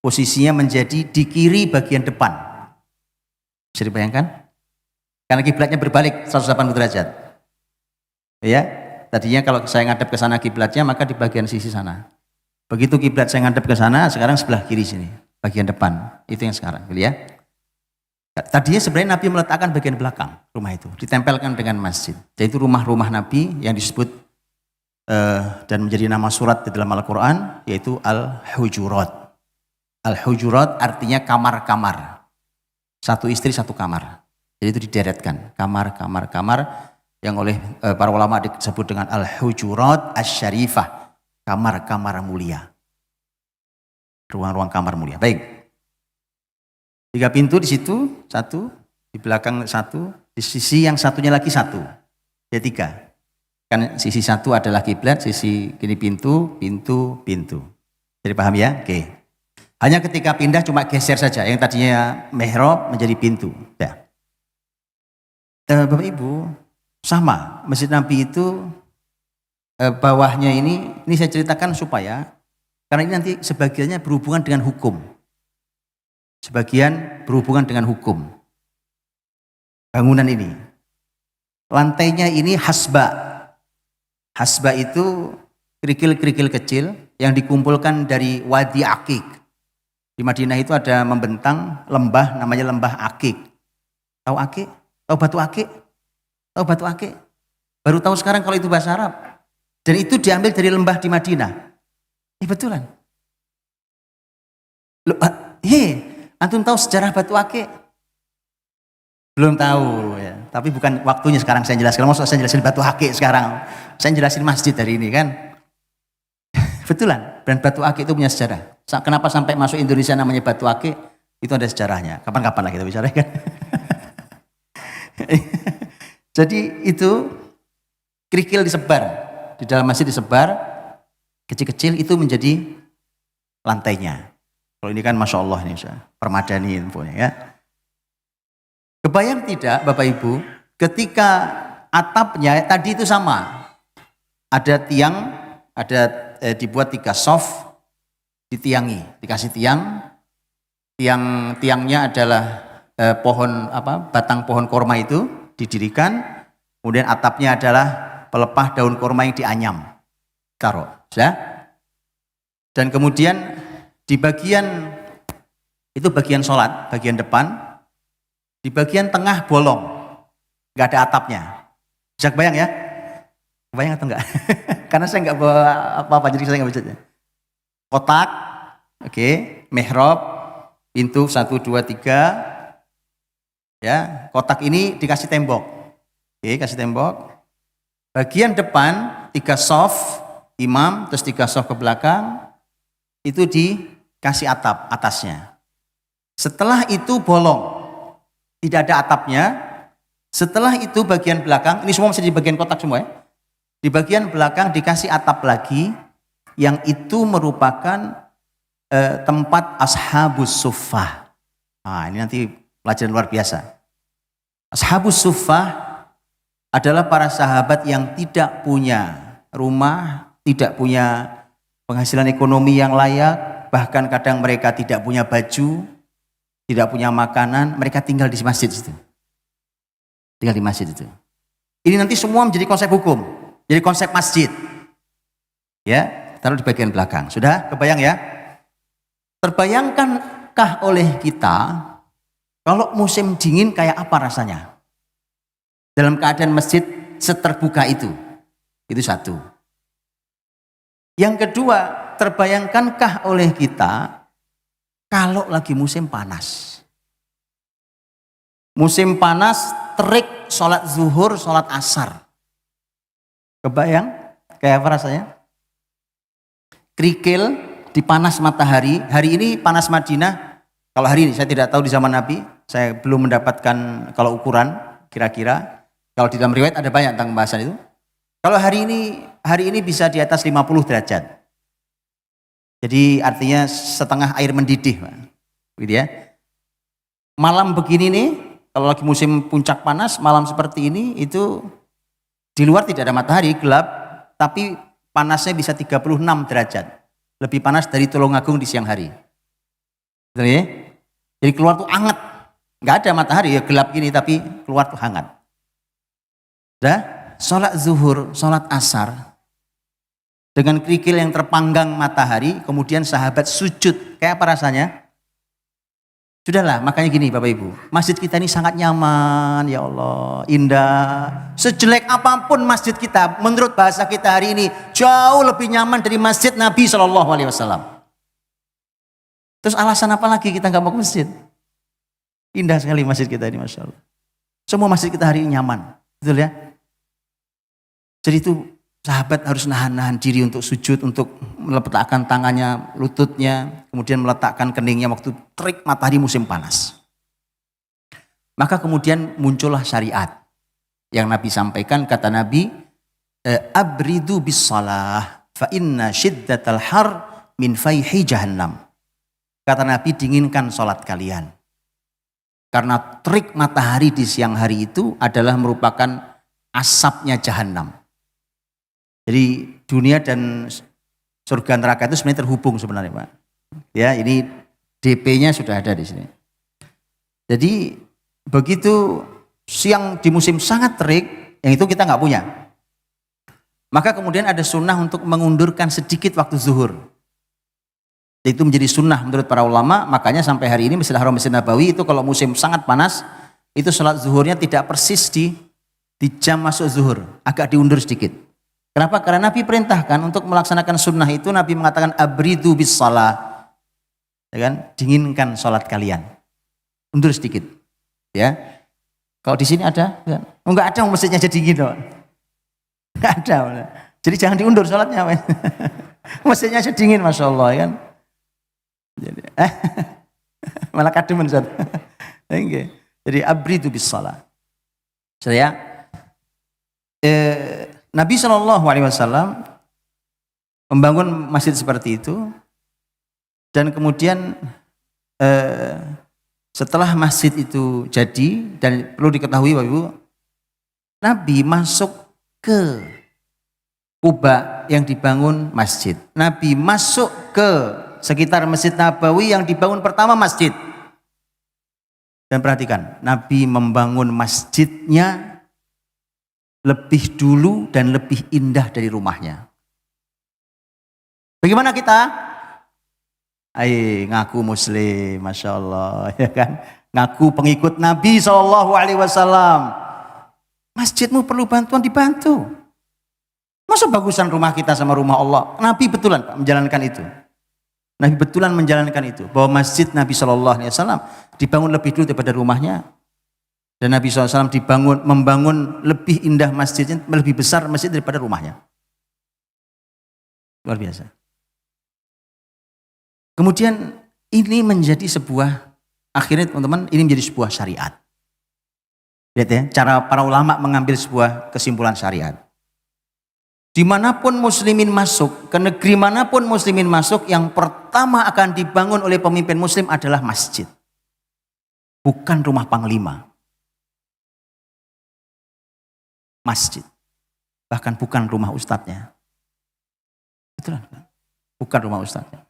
posisinya menjadi di kiri bagian depan. Bisa dibayangkan? Karena kiblatnya berbalik 180 derajat. Ya, tadinya kalau saya ngadep ke sana kiblatnya, maka di bagian sisi sana. Begitu kiblat saya ngadep ke sana, sekarang sebelah kiri sini, bagian depan. Itu yang sekarang, ya. Tadinya sebenarnya Nabi meletakkan bagian belakang rumah itu, ditempelkan dengan masjid. Jadi itu rumah-rumah Nabi yang disebut dan menjadi nama surat di dalam Al-Quran, yaitu Al-Hujurat. Al-Hujurat artinya kamar-kamar. Satu istri, satu kamar. Jadi itu dideretkan, kamar yang oleh para ulama disebut dengan al-hujurat asy-syarifah, kamar-kamar mulia. Ruang-ruang kamar mulia. Baik. 3 pintu di situ, 1, di belakang 1, di sisi yang satunya lagi 1. Jadi 3. Kan sisi 1 adalah kiblat, sisi kiri pintu. Jadi paham ya? Oke. Hanya ketika pindah cuma geser saja, yang tadinya mihrab menjadi pintu. Ya. Bapak Ibu, sama, Masjid Nabi itu bawahnya ini saya ceritakan supaya, karena ini nanti sebagiannya berhubungan dengan hukum. Sebagian berhubungan dengan hukum. Bangunan ini. Lantainya ini hasba. Hasba itu kerikil-kerikil kecil yang dikumpulkan dari Wadi Akik. Di Madinah itu ada membentang lembah, namanya lembah Akik. Tahu Akik? Tahu batu akik? Tahu batu akik? Baru tahu sekarang kalau itu bahasa Arab. Dan itu diambil dari lembah di Madinah. Betulan. Antum tahu sejarah batu akik? Belum tahu ya. Tapi bukan waktunya sekarang saya jelaskan. Maksudnya saya jelasin batu akik sekarang. Saya jelasin masjid hari ini kan. Betulan. Dan batu akik itu punya sejarah. Kenapa sampai masuk Indonesia namanya batu akik? Itu ada sejarahnya. Kapan-kapan lah kita bicara kan. Jadi itu kerikil disebar di dalam masjid, disebar kecil-kecil, itu menjadi lantainya. Kalau ini kan masya Allah ini permadani infonya ya. Kebayang tidak Bapak Ibu, ketika atapnya tadi itu sama, ada tiang, dibuat 3 soft, ditiangi, dikasih tiangnya adalah batang pohon korma itu didirikan, kemudian atapnya adalah pelepah daun korma yang dianyam, taruh, ya. Dan kemudian di bagian itu bagian sholat, bagian depan, di bagian tengah bolong, nggak ada atapnya. Bisa kebayang ya? Kebayang atau enggak? Karena saya nggak bawa apa-apa, jadi saya nggak bisa. Kotak, oke, mihrab, pintu 1, 2, 3. Ya, kotak ini dikasih tembok. Oke, kasih tembok. Bagian depan 3 soft imam, terus 3 soft ke belakang, itu dikasih atap atasnya. Setelah itu bolong, tidak ada atapnya. Setelah itu bagian belakang, ini semua masih di bagian kotak semua ya. Di bagian belakang dikasih atap lagi, yang itu merupakan tempat ashabus suffah. Nah, ini nanti pelajaran luar biasa. Ashabus suffah adalah para sahabat yang tidak punya rumah, tidak punya penghasilan ekonomi yang layak, bahkan kadang mereka tidak punya baju, tidak punya makanan, mereka tinggal di masjid itu. Tinggal di masjid itu. Ini nanti semua menjadi konsep hukum, jadi konsep masjid. Ya, taruh di bagian belakang. Sudah kebayang ya? Terbayangkankah oleh kita kalau musim dingin kayak apa rasanya? Dalam keadaan masjid seterbuka itu. Itu satu. Yang kedua, terbayangkankah oleh kita kalau lagi musim panas? Musim panas, terik, sholat zuhur, sholat asar. Kebayang? Kayak apa rasanya? Kerikil di panas matahari. Hari ini panas Madinah. Kalau hari ini, saya tidak tahu di zaman Nabi. Saya belum mendapatkan kalau ukuran kira-kira. Kalau di dalam riwayat ada banyak tentang pembahasan itu. Kalau hari ini bisa di atas 50 derajat. Jadi artinya setengah air mendidih, Pak. Gitu ya. Malam begini nih, kalau lagi musim puncak panas, malam seperti ini itu di luar tidak ada matahari, gelap, tapi panasnya bisa 36 derajat. Lebih panas dari Tulungagung di siang hari. Betul ya? Jadi keluar tuh hangat. Nggak ada matahari, ya gelap gini, tapi keluar tuh hangat. Dah, sholat zuhur, sholat asar, dengan kerikil yang terpanggang matahari, kemudian sahabat sujud. Kayak apa rasanya? Sudahlah, makanya gini Bapak Ibu, masjid kita ini sangat nyaman, ya Allah, indah. Sejelek apapun masjid kita, menurut bahasa kita hari ini, jauh lebih nyaman dari masjid Nabi SAW. Terus alasan apa lagi kita nggak mau ke masjid? Indah sekali masjid kita ini, Masya Allah. Semua masjid kita hari ini nyaman, betul ya? Jadi itu sahabat harus nahan-nahan diri untuk sujud, untuk meletakkan tangannya, lututnya, kemudian meletakkan keningnya waktu terik matahari musim panas. Maka kemudian muncullah syariat yang Nabi sampaikan, kata Nabi, abridu bis salah fa inna syiddatal har min fayhi jahannam. Kata Nabi, dinginkan sholat kalian. Karena terik matahari di siang hari itu adalah merupakan asapnya jahanam. Jadi dunia dan surga neraka itu sebenarnya terhubung sebenarnya, Pak. Ya, ini DP-nya sudah ada di sini. Jadi begitu siang di musim sangat terik, yang itu kita nggak punya. Maka kemudian ada sunnah untuk mengundurkan sedikit waktu zuhur. Itu menjadi sunnah menurut para ulama, makanya sampai hari ini Masjidil Haram, Masjid Nabawi itu kalau musim sangat panas, itu sholat zuhurnya tidak persis di jam masuk zuhur, agak diundur sedikit. Kenapa? Karena Nabi perintahkan untuk melaksanakan sunnah itu, Nabi mengatakan abridu bis salah, ya kan? Dinginkan sholat kalian, undur sedikit, ya. Kalau di sini ada, ya? Enggak ada, masjidnya jadi dingin, enggak ada. Jadi jangan diundur sholatnya, masjidnya jadi dingin, Masya Allah, ya kan? Jadi, malah kademen Ustaz. Jadi abridu bis salah. Saya Nabi SAW membangun masjid seperti itu, dan kemudian setelah masjid itu jadi, dan perlu diketahui Bapak Ibu, Nabi masuk ke Kuba yang dibangun masjid. Nabi masuk ke sekitar Masjid Nabawi yang dibangun pertama masjid. Dan perhatikan, Nabi membangun masjidnya lebih dulu dan lebih indah dari rumahnya. Bagaimana kita? Ngaku muslim, Masya Allah, ya kan? Ngaku pengikut Nabi SAW. Masjidmu perlu bantuan, dibantu. Masa bagusan rumah kita sama rumah Allah? Nabi betulan Pak menjalankan itu. Nabi betulan menjalankan itu, bahwa masjid Nabi SAW dibangun lebih dulu daripada rumahnya, dan Nabi SAW membangun lebih indah masjidnya, lebih besar masjid daripada rumahnya. Luar biasa. Kemudian ini menjadi sebuah, akhirnya teman-teman, ini menjadi sebuah syariat. Lihat ya, cara para ulama mengambil sebuah kesimpulan syariat. Dimanapun muslimin masuk, ke negeri manapun muslimin masuk, yang pertama akan dibangun oleh pemimpin muslim adalah masjid. Bukan rumah panglima. Masjid. Bahkan bukan rumah ustadznya. Betul kan? Bukan rumah ustadznya.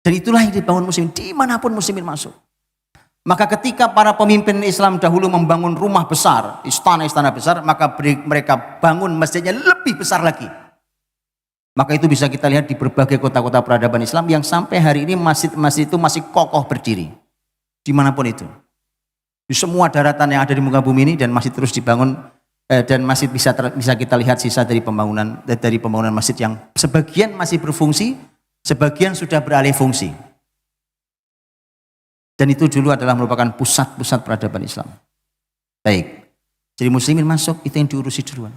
Dan itulah yang dibangun muslim, dimanapun muslimin masuk. Maka ketika para pemimpin Islam dahulu membangun rumah besar, istana-istana besar, maka mereka bangun masjidnya lebih besar lagi. Maka itu bisa kita lihat di berbagai kota-kota peradaban Islam yang sampai hari ini masjid-masjid itu masih kokoh berdiri. Dimanapun itu. Di semua daratan yang ada di muka bumi ini, dan masih terus dibangun, dan masih bisa kita lihat sisa dari pembangunan masjid yang sebagian masih berfungsi, sebagian sudah beralih fungsi. Dan itu dulu adalah merupakan pusat-pusat peradaban Islam. Baik, jadi muslimin masuk, itu yang diurusi duluan.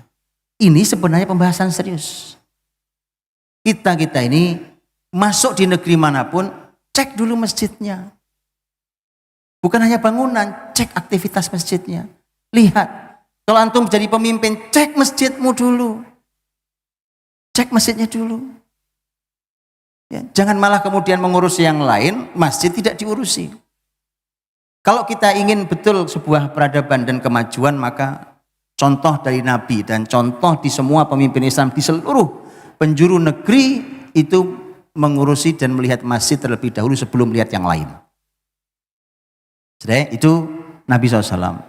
Ini sebenarnya pembahasan serius. Kita ini masuk di negeri manapun, cek dulu masjidnya. Bukan hanya bangunan, cek aktivitas masjidnya. Lihat, kalau antum jadi pemimpin, cek masjidmu dulu. Cek masjidnya dulu. Ya, jangan malah kemudian mengurusi yang lain, masjid tidak diurusi. Kalau kita ingin betul sebuah peradaban dan kemajuan, maka contoh dari Nabi dan contoh di semua pemimpin Islam di seluruh penjuru negeri itu mengurusi dan melihat masjid terlebih dahulu sebelum melihat yang lain. Jadi itu Nabi SAW.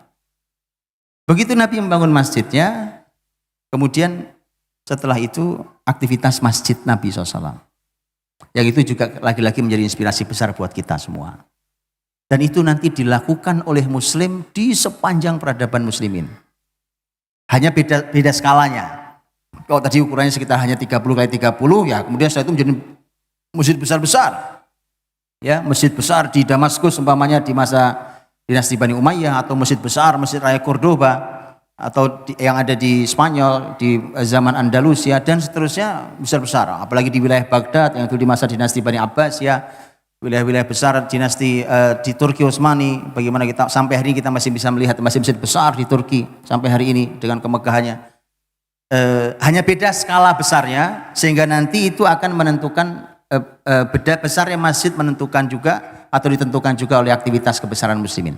Begitu Nabi membangun masjidnya, kemudian setelah itu aktivitas masjid Nabi SAW. Yang itu juga lagi-lagi menjadi inspirasi besar buat kita semua. Dan itu nanti dilakukan oleh muslim di sepanjang peradaban muslimin. Hanya beda skalanya. Kalau tadi ukurannya sekitar hanya 30 kali 30, ya kemudian setelah itu menjadi masjid besar-besar. Ya, masjid besar di Damaskus umpamanya di masa dinasti Bani Umayyah, atau masjid besar, Masjid Raya Cordoba, atau yang ada di Spanyol di zaman Andalusia dan seterusnya besar-besar. Apalagi di wilayah Baghdad yang itu di masa dinasti Bani Abbas, ya, wilayah-wilayah besar dinasti di Turki Utsmani. Bagaimana kita sampai hari ini kita masih bisa melihat masjid-masjid besar di Turki sampai hari ini dengan kemegahannya. Hanya beda skala besarnya, sehingga nanti itu akan menentukan beda besarnya masjid menentukan juga atau ditentukan juga oleh aktivitas kebesaran muslimin.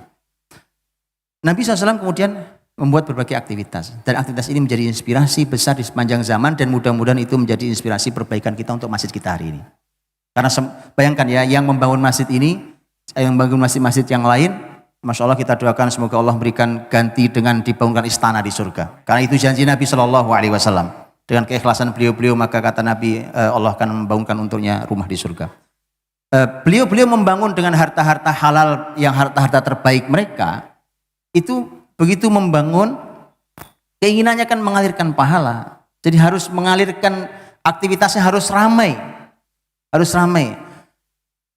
Nabi SAW kemudian membuat berbagai aktivitas, dan aktivitas ini menjadi inspirasi besar di sepanjang zaman, dan mudah-mudahan itu menjadi inspirasi perbaikan kita untuk masjid kita hari ini. Karena bayangkan ya, yang membangun masjid ini, yang membangun masjid-masjid yang lain, Masya Allah kita doakan semoga Allah memberikan ganti dengan dibangunkan istana di surga. Karena itu janji Nabi SAW. Dengan keikhlasan beliau-beliau maka kata Nabi, Allah akan membangunkan untuknya rumah di surga. Beliau-beliau membangun dengan harta-harta halal, yang harta-harta terbaik mereka. Itu begitu membangun, keinginannya kan mengalirkan pahala. Jadi harus mengalirkan, aktivitasnya harus ramai. Harus ramai.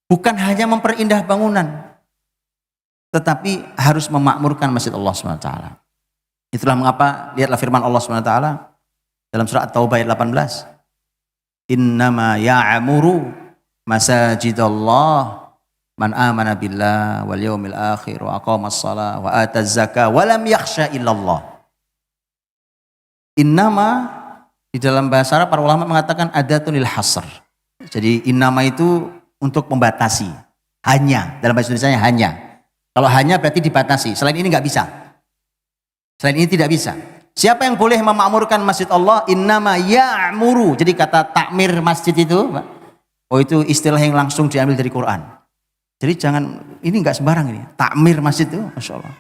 Bukan hanya memperindah bangunan, tetapi harus memakmurkan masjid Allah SWT. Itulah mengapa, lihatlah firman Allah SWT dalam surah At-Taubah ayat 18. Innama ya'muru masajidallah man amana billah wal yaumil akhir wa aqamas shalah wa ataz zakah wa lam yakhsha illallah. Innama di dalam bahasa Arab para ulama mengatakan adatun lil hasr. Jadi innama itu untuk membatasi. Hanya, dalam bahasa Indonesia hanya. Kalau hanya berarti dibatasi. Selain ini nggak bisa. Selain ini tidak bisa. Siapa yang boleh memakmurkan masjid Allah? Innama ya'muru. Jadi kata takmir masjid itu, oh itu istilah yang langsung diambil dari Quran. Jadi jangan, ini enggak sembarang ini. Takmir masjid itu, Masya Allah.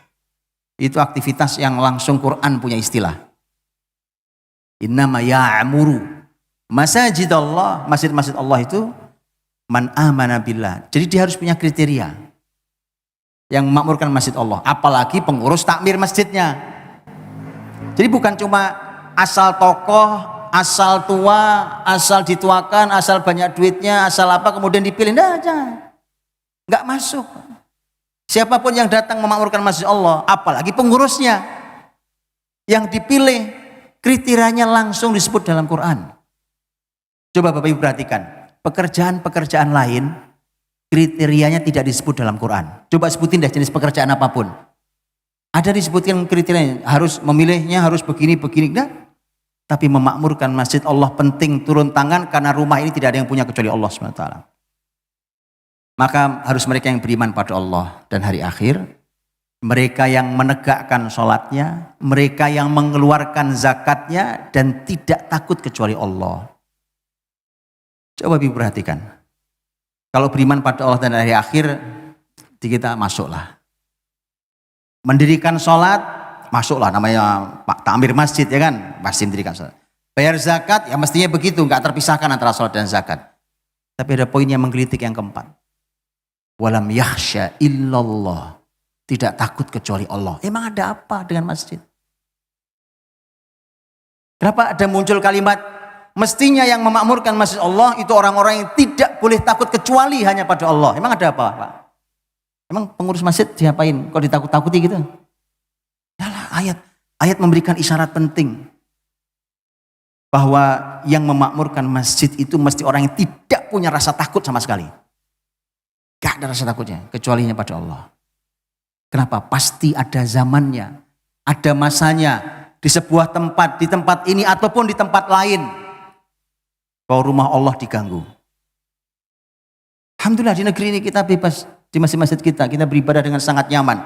Itu aktivitas yang langsung Quran punya istilah. Innama ya'muru masajid Allah. Masjid-masjid Allah itu man amana billah. Jadi dia harus punya kriteria yang memakmurkan masjid Allah. Apalagi pengurus takmir masjidnya. Jadi bukan cuma asal tokoh, asal tua, asal dituakan, asal banyak duitnya, asal apa kemudian dipilih. Nggak, jangan. Nggak masuk. Siapapun yang datang memakmurkan masjid Allah, apalagi pengurusnya yang dipilih, kriterianya langsung disebut dalam Quran. Coba Bapak Ibu perhatikan, pekerjaan-pekerjaan lain kriterianya tidak disebut dalam Quran. Coba sebutin deh jenis pekerjaan apapun. Ada disebutkan kriterianya, harus memilihnya, harus begini-begini, enggak. Tapi memakmurkan masjid Allah penting, turun tangan, karena rumah ini tidak ada yang punya kecuali Allah SWT. Maka harus mereka yang beriman pada Allah dan hari akhir, mereka yang menegakkan sholatnya, mereka yang mengeluarkan zakatnya, dan tidak takut kecuali Allah. Coba diperhatikan. Kalau beriman pada Allah dan hari akhir, kita masuklah. Mendirikan sholat, masuklah, namanya Pak Takmir Masjid ya kan, pasti mendirikan sholat. Bayar zakat, ya mestinya begitu, nggak terpisahkan antara sholat dan zakat. Tapi ada poin yang menggelitik yang keempat. Walam yakhsha illallah. Tidak takut kecuali Allah. Emang ada apa dengan masjid? Kenapa ada muncul kalimat, mestinya yang memakmurkan masjid Allah itu orang-orang yang tidak boleh takut kecuali hanya pada Allah. Emang ada apa Pak? Emang pengurus masjid diapain? Kok ditakut-takuti gitu? Yalah, ayat memberikan isyarat penting bahwa yang memakmurkan masjid itu mesti orang yang tidak punya rasa takut sama sekali. Gak ada rasa takutnya kecuali hanya pada Allah. Kenapa? Pasti ada zamannya, ada masanya, di sebuah tempat, di tempat ini ataupun di tempat lain, bahwa rumah Allah diganggu. Alhamdulillah di negeri ini kita bebas. Di masjid-masjid kita beribadah dengan sangat nyaman.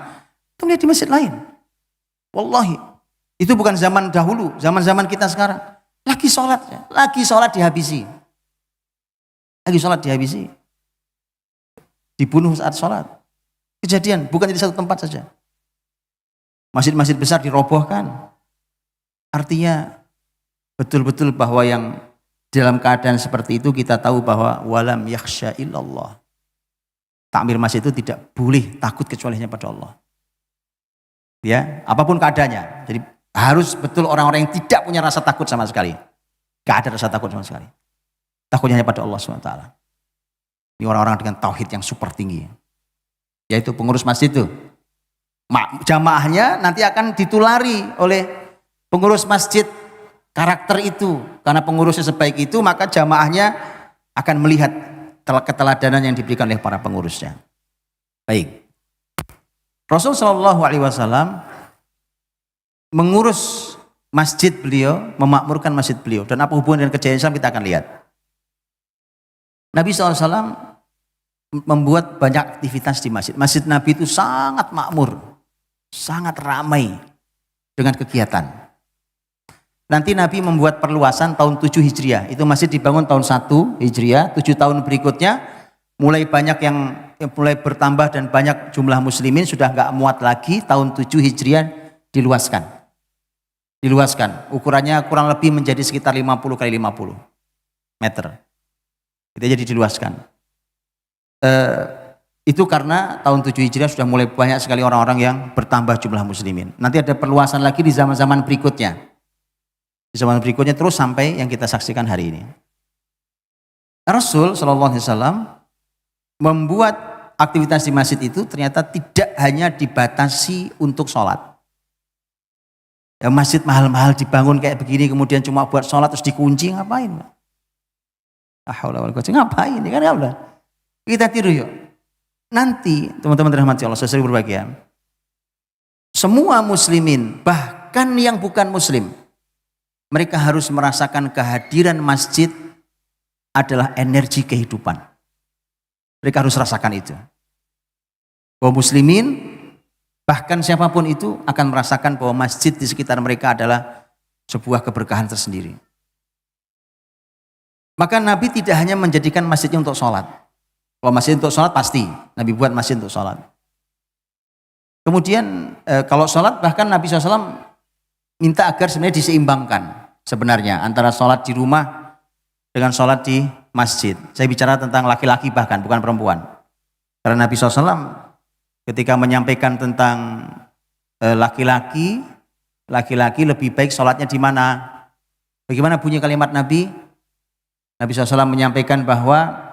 Kemudian di masjid lain, wallahi, itu bukan zaman dahulu, zaman-zaman kita sekarang. Lagi sholat dihabisi. Dibunuh saat sholat. Kejadian, bukan di satu tempat saja. Masjid-masjid besar dirobohkan. Artinya, betul-betul bahwa yang dalam keadaan seperti itu kita tahu bahwa walam yakhsha illallah. Takmir masjid itu tidak boleh takut kecuali hanya pada Allah. Ya, apapun keadaannya. Jadi harus betul orang-orang yang tidak punya rasa takut sama sekali. Gak ada rasa takut sama sekali. Takutnya hanya pada Allah SWT. Ini orang-orang dengan tauhid yang super tinggi. Yaitu pengurus masjid itu. Jamaahnya nanti akan ditulari oleh pengurus masjid karakter itu. Karena pengurusnya sebaik itu, maka jamaahnya akan melihat keteladanan yang diberikan oleh para pengurusnya. Baik. Rasul Shallallahu Alaihi Wasallam mengurus masjid beliau, memakmurkan masjid beliau. Dan apa hubungan dengan kejayaan Islam kita akan lihat. Nabi SAW membuat banyak aktivitas di masjid. Masjid Nabi itu sangat makmur, sangat ramai dengan kegiatan. Nanti Nabi membuat perluasan tahun 7 Hijriah. Itu masjid dibangun tahun 1 Hijriah, 7 tahun berikutnya mulai banyak yang mulai bertambah dan banyak jumlah muslimin, sudah nggak muat lagi, tahun 7 Hijriah diluaskan. Ukurannya kurang lebih menjadi sekitar 50 kali 50 meter. Itu jadi diluaskan. Itu karena tahun 7 Hijriah sudah mulai banyak sekali orang-orang yang bertambah jumlah muslimin. Nanti ada perluasan lagi di zaman-zaman berikutnya. Di zaman berikutnya terus sampai yang kita saksikan hari ini. Rasul Shallallahu Alaihi Wasallam membuat aktivitas di masjid itu ternyata tidak hanya dibatasi untuk sholat. Ya, masjid mahal-mahal dibangun kayak begini kemudian cuma buat sholat terus dikunci, ngapain? Ngapain? Kan ya udah. Kita tiru yuk. Nanti teman-teman dirahmati Allah, saudara berbahagia. Semua muslimin, bahkan yang bukan muslim, mereka harus merasakan kehadiran masjid adalah energi kehidupan. Mereka harus rasakan itu. Bahwa muslimin, bahkan siapapun itu akan merasakan bahwa masjid di sekitar mereka adalah sebuah keberkahan tersendiri. Maka Nabi tidak hanya menjadikan masjidnya untuk sholat. Kalau masjid untuk sholat pasti, Nabi buat masjid untuk sholat. Kemudian kalau sholat bahkan Nabi SAW minta agar sebenarnya diseimbangkan sebenarnya antara sholat di rumah dengan sholat di masjid. Saya bicara tentang laki-laki bahkan, bukan perempuan. Karena Nabi SAW ketika menyampaikan tentang laki-laki lebih baik sholatnya di mana? Bagaimana bunyi kalimat Nabi? Nabi SAW menyampaikan bahwa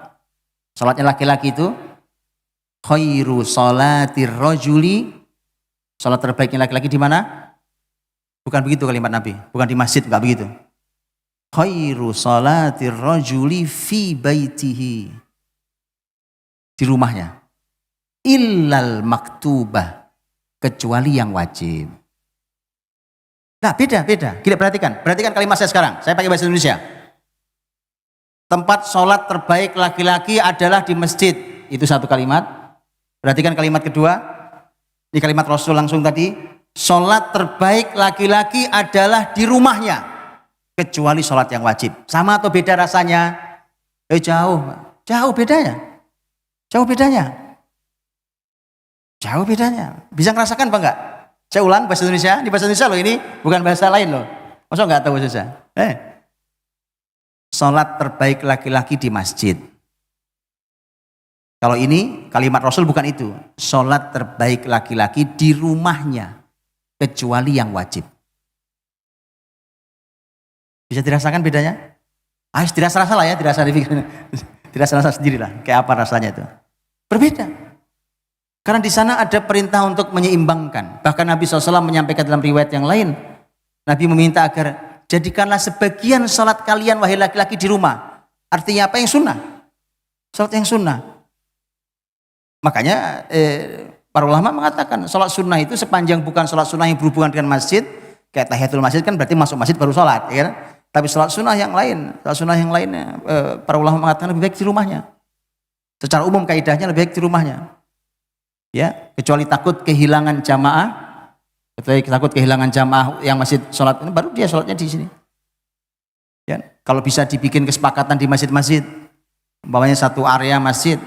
sholatnya laki-laki itu khairu sholatir rajuli, sholat terbaiknya laki-laki di mana? Bukan begitu kalimat Nabi, bukan di masjid, enggak begitu. Khairu sholatir rajuli fi baitihi, di rumahnya. Illal maktubah, kecuali yang wajib. Nah beda. Kita perhatikan kalimat saya sekarang. Saya pakai bahasa Indonesia. Tempat sholat terbaik laki-laki adalah di masjid. Itu satu kalimat. Perhatikan kalimat kedua. Ini kalimat Rasul langsung tadi. Sholat terbaik laki-laki adalah di rumahnya. Kecuali sholat yang wajib. Sama atau beda rasanya? Jauh bedanya. Jauh bedanya. Bisa ngerasakan apa enggak? Saya ulang bahasa Indonesia. Di bahasa Indonesia loh ini. Bukan bahasa lain loh. Masa enggak tahu bahasa Indonesia? Sholat terbaik laki-laki di masjid. Kalau ini kalimat Rasul bukan itu. Sholat terbaik laki-laki di rumahnya. Kecuali yang wajib. Bisa dirasakan bedanya? Dirasa-rasa lah ya. Dirasa-rasa sendirilah. Kayak apa rasanya itu. Berbeda. Karena di sana ada perintah untuk menyeimbangkan. Bahkan Nabi SAW menyampaikan dalam riwayat yang lain. Nabi meminta agar jadikanlah sebagian sholat kalian wahai laki-laki di rumah. Artinya apa? Yang sunnah. Sholat yang sunnah. Makanya para ulama mengatakan sholat sunnah itu sepanjang bukan sholat sunnah yang berhubungan dengan masjid. Kayak tahiyatul masjid kan berarti masuk masjid baru sholat. Ya kan? Tapi sholat sunnah yang lain. Para ulama mengatakan lebih baik di rumahnya. Secara umum kaidahnya lebih baik di rumahnya. Ya, kecuali takut kehilangan jamaah. Takut kehilangan jamaah yang masih sholat ini, baru dia sholatnya di sini. Ya, kalau bisa dibikin kesepakatan di masjid-masjid, umpamanya satu area masjid,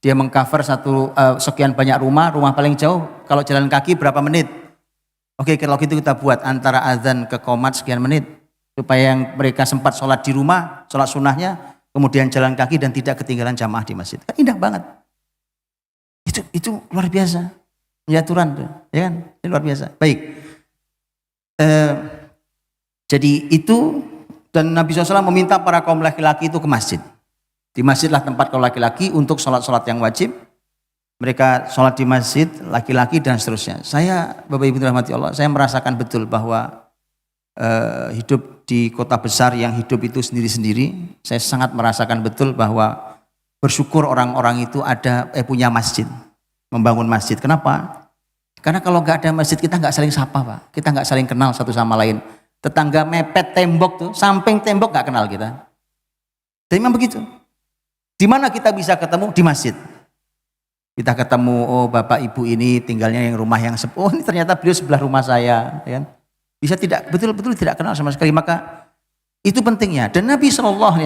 dia mengcover sekian banyak rumah paling jauh, kalau jalan kaki berapa menit? Oke, kalau gitu kita buat antara azan ke qomat sekian menit, supaya yang mereka sempat sholat di rumah, sholat sunnahnya, kemudian jalan kaki dan tidak ketinggalan jamaah di masjid. Kan indah banget. Itu luar biasa. Penyaturan tuh, ya kan? Ini luar biasa. Baik. Jadi itu, dan Nabi SAW meminta para kaum laki-laki itu ke masjid. Di masjidlah tempat kalau laki-laki untuk sholat-sholat yang wajib. Mereka sholat di masjid, laki-laki dan seterusnya. Saya, Bapak Ibu dirahmati Allah, saya merasakan betul bahwa hidup di kota besar yang hidup itu sendiri-sendiri, saya sangat merasakan betul bahwa bersyukur orang-orang itu punya masjid, membangun masjid. Kenapa? Karena kalau nggak ada masjid kita nggak saling sapa, Pak. Kita nggak saling kenal satu sama lain. Tetangga mepet tembok tuh, samping tembok nggak kenal kita. Jadi memang begitu. Di mana kita bisa ketemu? Di masjid. Kita ketemu, oh bapak ibu ini tinggalnya yang rumah yang oh ini ternyata beliau sebelah rumah saya, ya kan? Bisa tidak betul-betul tidak kenal sama sekali, maka itu pentingnya. Dan Nabi SAW,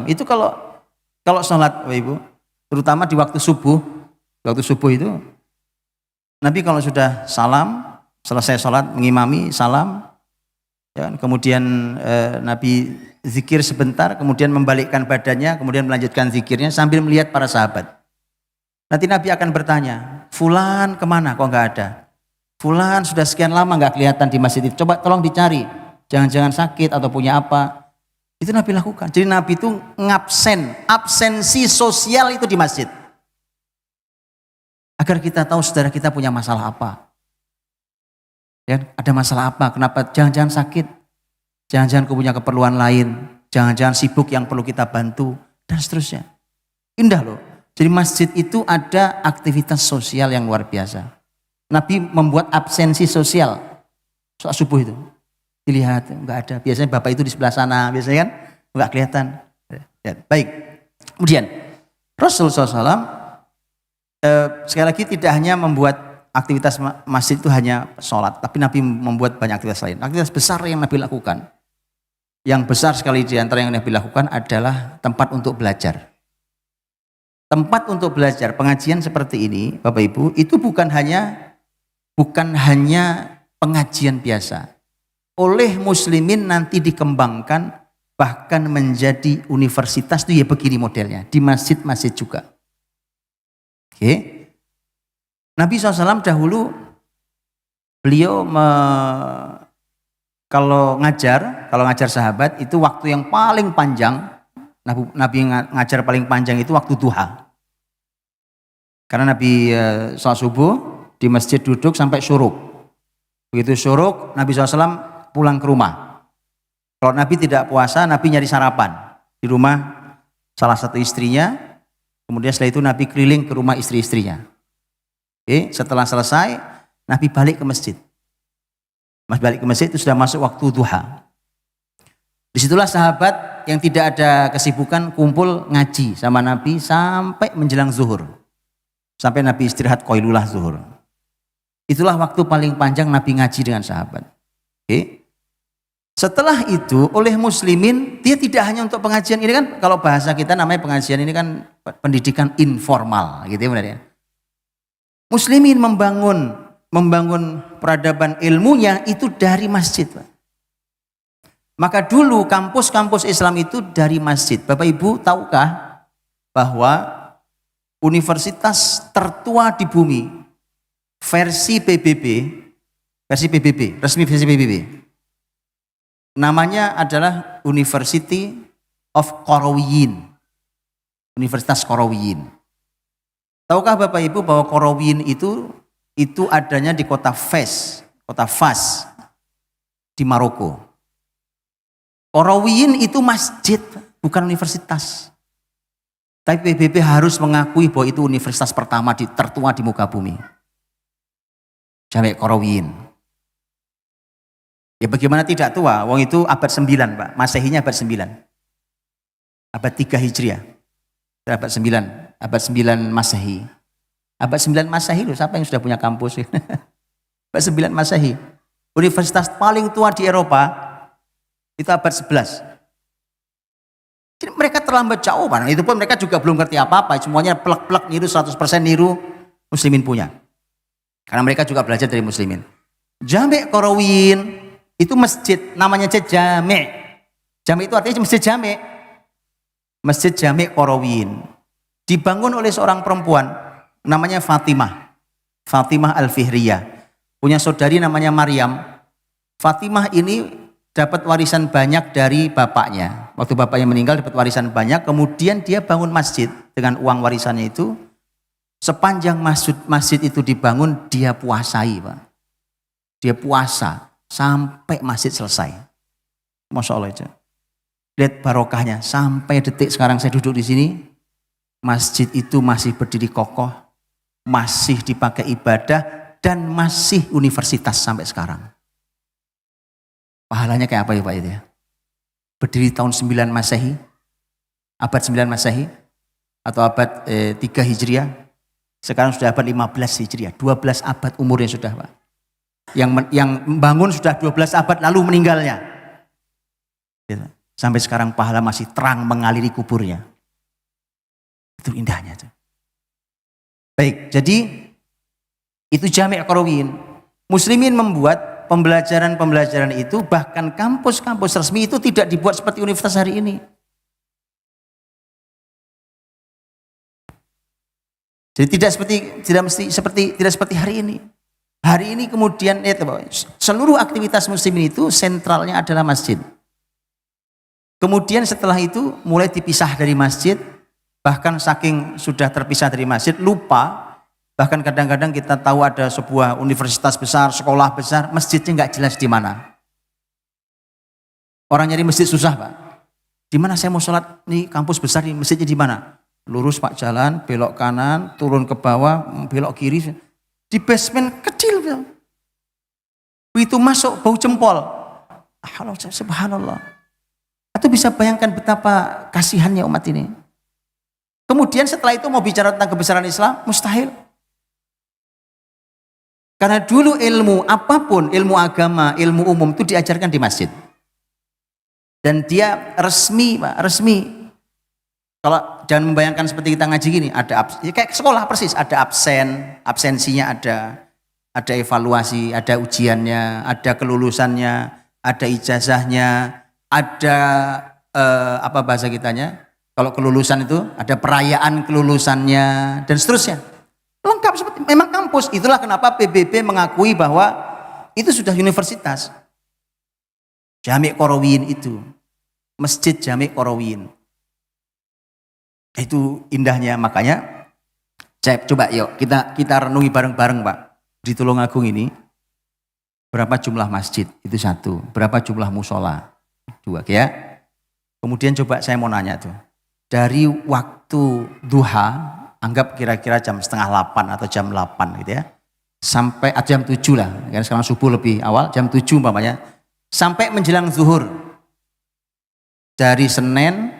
itu kalau sholat, Bapak Ibu, terutama di waktu subuh itu, Nabi kalau sudah salam, selesai sholat mengimami salam, ya kan? Kemudian Nabi zikir sebentar, kemudian membalikkan badannya, kemudian melanjutkan zikirnya sambil melihat para sahabat. Nanti Nabi akan bertanya, Fulan kemana? Kok nggak ada? Fulan sudah sekian lama nggak kelihatan di masjid itu. Coba tolong dicari. Jangan-jangan sakit atau punya apa. Itu Nabi lakukan. Jadi Nabi itu absensi sosial itu di masjid. Agar kita tahu saudara kita punya masalah apa. Ya, ada masalah apa? Kenapa? Jangan-jangan sakit. Jangan-jangan punya keperluan lain. Jangan-jangan sibuk yang perlu kita bantu. Dan seterusnya. Indah loh. Jadi masjid itu ada aktivitas sosial yang luar biasa. Nabi membuat absensi sosial soal subuh itu. Dilihat, enggak ada. Biasanya bapak itu di sebelah sana, biasanya kan enggak kelihatan. Ya, baik. Kemudian Rasul SAW sekali lagi tidak hanya membuat aktivitas masjid itu hanya sholat, tapi Nabi membuat banyak aktivitas lain. Aktivitas besar yang Nabi lakukan. Yang besar sekali di antara yang Nabi lakukan adalah tempat untuk belajar. Tempat untuk belajar, pengajian seperti ini, Bapak Ibu, itu bukan hanya pengajian biasa. Oleh muslimin nanti dikembangkan bahkan menjadi universitas itu ya begini modelnya. Di masjid-masjid juga. Oke. Nabi SAW dahulu beliau kalau ngajar sahabat itu waktu yang paling panjang. Nabi ngajar paling panjang itu waktu duha. Karena Nabi sholat subuh di masjid duduk sampai syuruk. Begitu syuruk, Nabi SAW pulang ke rumah. Kalau Nabi tidak puasa, Nabi nyari sarapan di rumah salah satu istrinya. Kemudian setelah itu Nabi keliling ke rumah istri-istrinya. Oke, setelah selesai, Nabi balik ke masjid. Balik ke masjid itu sudah masuk waktu duha. Disitulah sahabat yang tidak ada kesibukan kumpul ngaji sama Nabi sampai menjelang zuhur. Sampai Nabi istirahat qailulah zuhur. Itulah waktu paling panjang Nabi ngaji dengan sahabat. Oke. Setelah itu oleh muslimin, dia tidak hanya untuk pengajian ini kan, kalau bahasa kita namanya pengajian ini kan pendidikan informal gitu ya benar ya. Muslimin membangun peradaban ilmunya itu dari masjid, Pak. Maka dulu kampus-kampus Islam itu dari masjid. Bapak Ibu tahukah bahwa universitas tertua di bumi versi PBB, resmi versi PBB, namanya adalah University of Qarawiyyin, Universitas Qarawiyyin. Tahukah Bapak Ibu bahwa Qarawiyyin itu adanya di kota Fas di Maroko. Qarawiyyin itu masjid, bukan universitas. Tapi PBB harus mengakui bahwa itu universitas pertama tertua di muka bumi. Jami' Qarawiyyin. Ya bagaimana tidak tua? Wong itu abad 9, Pak. Masehinya abad 9. Abad 3 Hijriah. Abad 9 Masehi. Abad 9 Masehi loh, siapa yang sudah punya kampus? Abad 9 Masehi. Universitas paling tua di Eropa itu abad 11. Jadi mereka terlambat jauh, Pak. Itu pun mereka juga belum ngerti apa-apa. Semuanya plek-plek niru 100% niru muslimin punya. Karena mereka juga belajar dari muslimin. Jami' Qarawiyyin itu masjid, namanya Jami'. Jami' itu artinya masjid Jami'. Masjid Jami' Qarawiyyin. Dibangun oleh seorang perempuan namanya Fatimah. Fatimah Al-Fihriyah. Punya saudari namanya Maryam. Fatimah ini dapat warisan banyak dari bapaknya. Waktu bapaknya meninggal dapat warisan banyak, kemudian dia bangun masjid dengan uang warisannya itu. Sepanjang masjid itu dibangun, dia puasai, Pak. Dia puasa sampai masjid selesai. Masya Allah itu. Lihat barokahnya, sampai detik sekarang saya duduk di sini, masjid itu masih berdiri kokoh, masih dipakai ibadah, dan masih universitas sampai sekarang. Pahalanya kayak apa ya Pak itu ya? Berdiri tahun 9 Masehi, abad 9 Masehi, atau abad 3 Hijriah, sekarang sudah abad 15 Hijriah, 12 abad umurnya sudah Pak. Yang membangun sudah 12 abad lalu meninggalnya. Gitu. Sampai sekarang pahala masih terang mengaliri kuburnya. Itu indahnya. Baik, jadi itu Jami' Qarawiyyin. Muslimin membuat pembelajaran-pembelajaran itu, bahkan kampus-kampus resmi itu tidak dibuat seperti universitas hari ini. Jadi tidak seperti hari ini. Hari ini kemudian seluruh aktivitas muslimin itu sentralnya adalah masjid. Kemudian setelah itu mulai dipisah dari masjid, bahkan saking sudah terpisah dari masjid lupa. Bahkan kadang-kadang kita tahu ada sebuah universitas besar, sekolah besar, masjidnya nggak jelas di mana. Orang nyari masjid susah Pak. Di mana saya mau sholat? Nih kampus besar, nih masjidnya di mana? Lurus Pak jalan, belok kanan, turun ke bawah, belok kiri. Di basement kecil. Itu masuk bau jempol. Subhanallah. Itu bisa bayangkan betapa kasihannya umat ini. Kemudian setelah itu mau bicara tentang kebesaran Islam, mustahil. Karena dulu ilmu apapun, ilmu agama, ilmu umum itu diajarkan di masjid. Dan dia resmi, Pak, resmi. Kalau jangan membayangkan seperti kita ngaji gini, ada kayak sekolah persis, ada absensinya ada evaluasi, ada ujiannya, ada kelulusannya, ada ijazahnya, ada apa bahasa kitanya? Kalau kelulusan itu ada perayaan kelulusannya dan seterusnya. Lengkap seperti memang kampus. Itulah kenapa PBB mengakui bahwa itu sudah universitas. Jami' Qarawiyyin itu. Masjid Jami' Qarawiyyin. Itu indahnya, makanya coba yuk kita renungi bareng-bareng Pak. Di Tulungagung ini berapa jumlah masjid? Itu satu. Berapa jumlah musola? Dua ya. Kemudian coba saya mau nanya tuh. Dari waktu duha, anggap kira-kira jam 7:30 atau jam 8 gitu ya. Sampai jam 7 lah. Kan sekarang subuh lebih awal, jam 7 umpamanya. Sampai menjelang zuhur. Dari Senin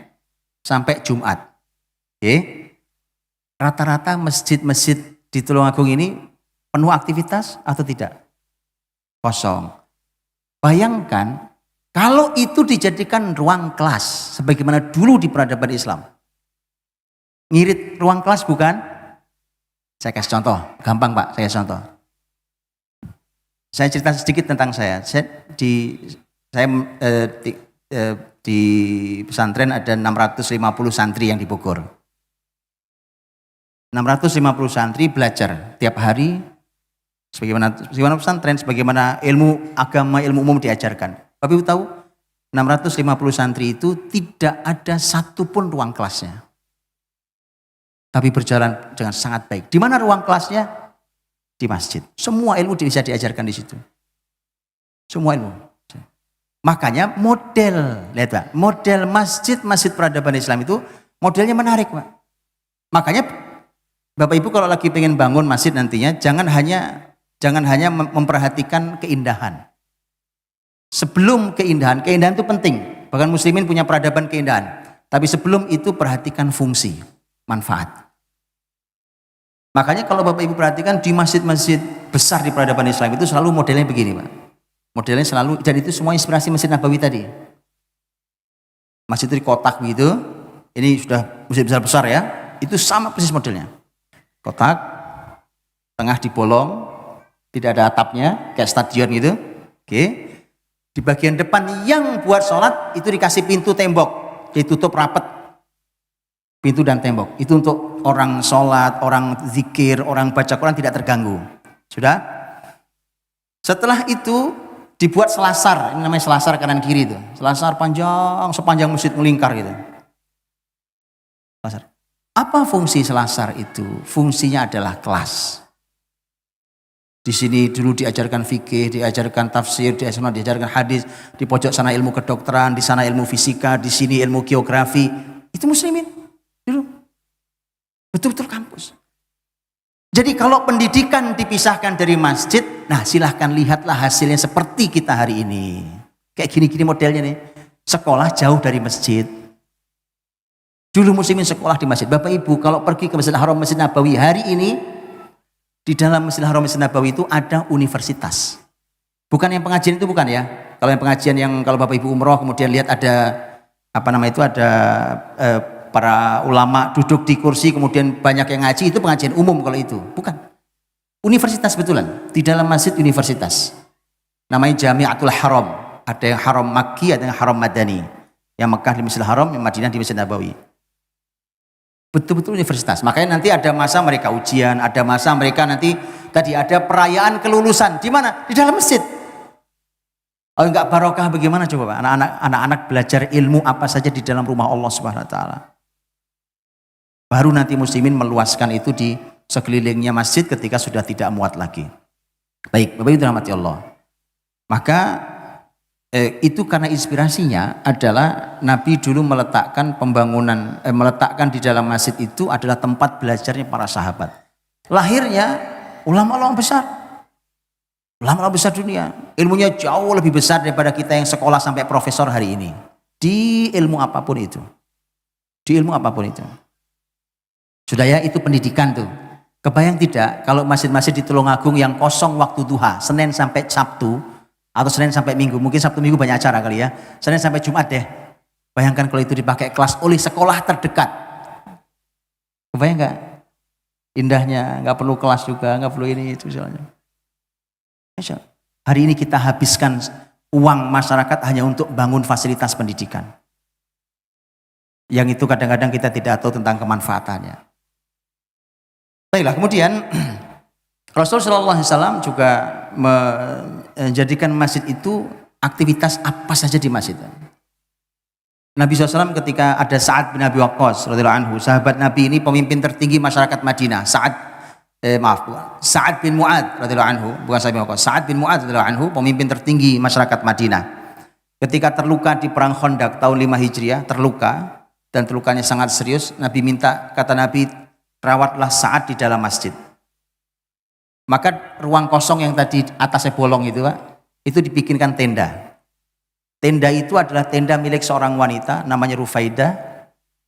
sampai Jumat. Oke. Rata-rata masjid-masjid di Tulungagung ini penuh aktivitas atau tidak? Kosong. Bayangkan kalau itu dijadikan ruang kelas sebagaimana dulu di peradaban Islam. Ngirit ruang kelas bukan? Saya kasih contoh, gampang Pak, saya contoh. Saya cerita sedikit tentang saya. Di pesantren ada 650 santri yang di Bogor. 650 santri belajar tiap hari sebagaimana pesantren, sebagaimana ilmu agama, ilmu umum diajarkan. Bapak Ibu tahu 650 santri itu tidak ada satupun ruang kelasnya. Tapi berjalan dengan sangat baik. Di mana ruang kelasnya? Di masjid. Semua ilmu bisa diajarkan di situ. Semua ilmu. Makanya lihat Pak, model masjid peradaban Islam itu modelnya menarik Pak. Makanya Bapak Ibu kalau lagi pengen bangun masjid nantinya jangan hanya memperhatikan keindahan. Sebelum keindahan itu penting. Bahkan muslimin punya peradaban keindahan. Tapi sebelum itu perhatikan fungsi, manfaat. Makanya kalau Bapak Ibu perhatikan di masjid-masjid besar di peradaban Islam itu selalu modelnya begini Pak. Modelnya selalu, dan itu semua inspirasi Masjid Nabawi tadi. Masjid itu di kotak gitu. Ini sudah masjid besar-besar ya. Itu sama persis modelnya. Kotak, tengah dibolong, tidak ada atapnya, kayak stadion gitu. Oke. Di bagian depan yang buat sholat itu dikasih pintu tembok, ditutup rapat. Pintu dan tembok. Itu untuk orang sholat, orang zikir, orang baca Quran tidak terganggu. Sudah? Setelah itu dibuat selasar, ini namanya selasar kanan kiri itu. Selasar panjang, sepanjang masjid melingkar gitu. Selasar. Apa fungsi selasar itu? Fungsinya adalah kelas. Di sini dulu diajarkan fikih, diajarkan tafsir, diajarkan hadis, di pojok sana ilmu kedokteran, di sana ilmu fisika, di sini ilmu geografi. Itu muslimin dulu. Betul-betul kampus. Jadi kalau pendidikan dipisahkan dari masjid, nah silahkan lihatlah hasilnya seperti kita hari ini. Kayak gini-gini modelnya nih. Sekolah jauh dari masjid. Dulu muslimin sekolah di masjid. Bapak Ibu kalau pergi ke Masjidil Haram, Masjid Nabawi, hari ini di dalam Masjidil Haram, Masjid Nabawi itu ada universitas. Bukan yang pengajian itu bukan ya. Kalau yang pengajian yang kalau Bapak Ibu umroh kemudian lihat ada ada para ulama duduk di kursi kemudian banyak yang ngaji, itu pengajian umum kalau itu. Bukan. Universitas betulan. Di dalam masjid universitas. Namanya Jami'atul Haram. Ada yang Haram Makki, ada yang Haram Madani. Yang Mekah di Masjidil Haram, yang Madinah di Masjid Nabawi. Betul-betul universitas. Makanya nanti ada masa mereka ujian, ada masa mereka nanti tadi ada perayaan kelulusan. Di mana? Di dalam masjid. Oh enggak barokah bagaimana coba Pak? Anak-anak belajar ilmu apa saja di dalam rumah Allah Subhanahu wa taala. Baru nanti muslimin meluaskan itu di sekelilingnya masjid ketika sudah tidak muat lagi. Baik, Bapak Ibu dirahmati Allah. Maka itu karena inspirasinya adalah Nabi dulu meletakkan meletakkan di dalam masjid itu adalah tempat belajarnya para sahabat. Lahirnya ulama-ulama besar. Ulama-ulama besar dunia. Ilmunya jauh lebih besar daripada kita yang sekolah sampai profesor hari ini. Di ilmu apapun itu. Di ilmu apapun itu. Sudah ya, itu pendidikan tuh. Kebayang tidak kalau masjid-masjid di Tulungagung yang kosong waktu duha, Senin sampai Sabtu, atau Senin sampai Minggu, mungkin Sabtu Minggu banyak acara kali ya, Senin sampai Jumat deh. Bayangkan kalau itu dipakai kelas oleh sekolah terdekat. Kebayang nggak? Indahnya, nggak perlu kelas juga, nggak perlu ini itu misalnya. Hari ini kita habiskan uang masyarakat hanya untuk bangun fasilitas pendidikan. Yang itu kadang-kadang kita tidak tahu tentang kemanfaatannya. Baiklah, kemudian Rasulullah SAW juga menjadikan masjid itu aktivitas apa saja di masjid. Nabi SAW ketika ada Sa'ad bin Abi Waqqas radhiyallahu anhu, sahabat Nabi ini pemimpin tertinggi masyarakat Madinah. Sa'ad bin Mu'ad radhiyallahu anhu, bukan Sa'ad bin Waqqas, Sa'ad bin Mu'ad radhiyallahu anhu, pemimpin tertinggi masyarakat Madinah. Ketika terluka di perang Khandaq tahun 5 Hijriah, terluka dan terlukanya sangat serius, Nabi minta, kata Nabi, rawatlah Sa'ad di dalam masjid. Maka ruang kosong yang tadi atasnya bolong itu Pak, itu dibikinkan tenda. Tenda itu adalah tenda milik seorang wanita namanya Rufaidah,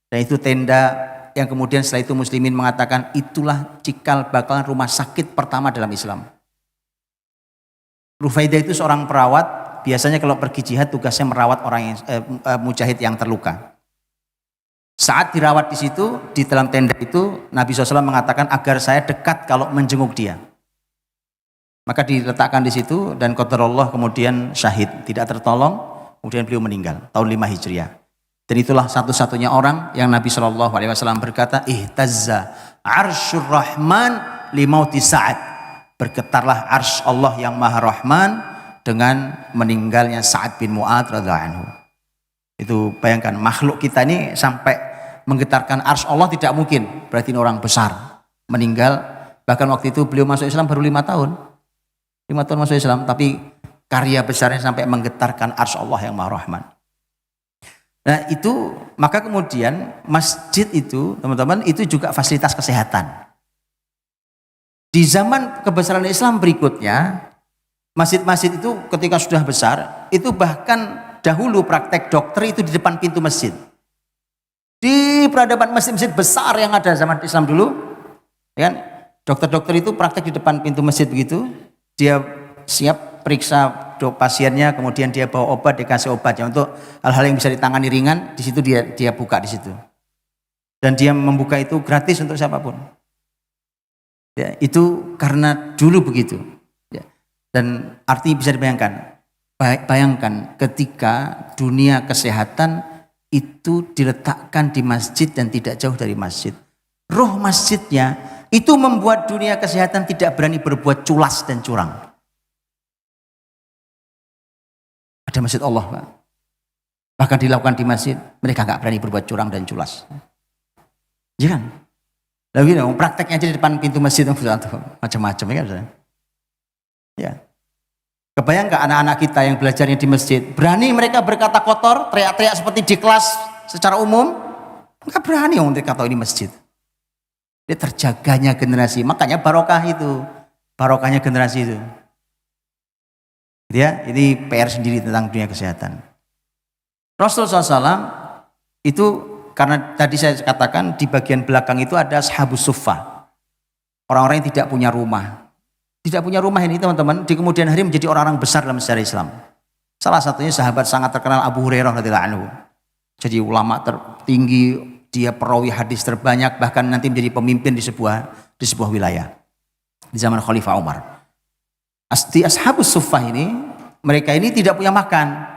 dan itu tenda yang kemudian setelah itu muslimin mengatakan itulah cikal bakal rumah sakit pertama dalam Islam. Rufaidah itu seorang perawat, biasanya kalau pergi jihad tugasnya merawat orang yang mujahid yang terluka. Saat dirawat di situ, di dalam tenda itu, Nabi SAW mengatakan agar saya dekat kalau menjenguk dia. Maka diletakkan di situ dan qadarullah kemudian syahid, tidak tertolong, kemudian beliau meninggal tahun 5 Hijriah. Dan itulah satu-satunya orang yang Nabi SAW berkata, ihtazza arsyur rahman limauti Sa'ad. Bergetarlah arsy Allah yang maha rahman dengan meninggalnya Sa'ad bin Mu'ad radhiyallahu anhu. Itu bayangkan makhluk kita ini sampai menggetarkan arsy Allah tidak mungkin. Berarti ini orang besar meninggal. Bahkan waktu itu beliau masuk Islam baru 5 tahun. 5 tahun masuk Islam, tapi karya besarnya sampai menggetarkan arsy Allah yang maha rahman. Nah itu, maka kemudian masjid itu teman-teman itu juga fasilitas kesehatan. Di zaman kebesaran Islam berikutnya, masjid-masjid itu ketika sudah besar, itu bahkan dahulu praktek dokter itu di depan pintu masjid. Di peradaban masjid-masjid besar yang ada zaman Islam dulu, ya kan? Dokter-dokter itu praktek di depan pintu masjid begitu. Dia siap periksa pasiennya, kemudian dia bawa obat, dikasih obatnya untuk hal-hal yang bisa ditangani ringan. Di situ dia buka di situ. Dan dia membuka itu gratis untuk siapapun. Ya, itu karena dulu begitu. Ya. Dan arti bisa dibayangkan. Bayangkan ketika dunia kesehatan itu diletakkan di masjid dan tidak jauh dari masjid. Roh masjidnya itu membuat dunia kesehatan tidak berani berbuat culas dan curang. Ada masjid Allah, Pak. Bahkan dilakukan di masjid, mereka nggak berani berbuat curang dan culas. Iya kan? Lalu gini, prakteknya aja di depan pintu masjid macam-macam ya kan? Ya. Kebayang nggak anak-anak kita yang belajarnya di masjid, berani mereka berkata kotor, teriak-teriak seperti di kelas secara umum? Nggak berani untuk kata ini masjid. Dia terjaganya generasi, makanya barokah itu, barokahnya generasi itu. Ya, ini PR sendiri tentang dunia kesehatan. Rasulullah SAW itu karena tadi saya katakan di bagian belakang itu ada ashabus suffah, orang-orang yang tidak punya rumah. Tidak punya rumah ini teman-teman, di kemudian hari menjadi orang-orang besar dalam sejarah Islam. Salah satunya sahabat sangat terkenal Abu Hurairah radhiyallahu anhu. Jadi ulama tertinggi, dia perawi hadis terbanyak, bahkan nanti menjadi pemimpin di sebuah wilayah di zaman Khalifah Umar. Di ashabus suffah ini, mereka ini tidak punya makan.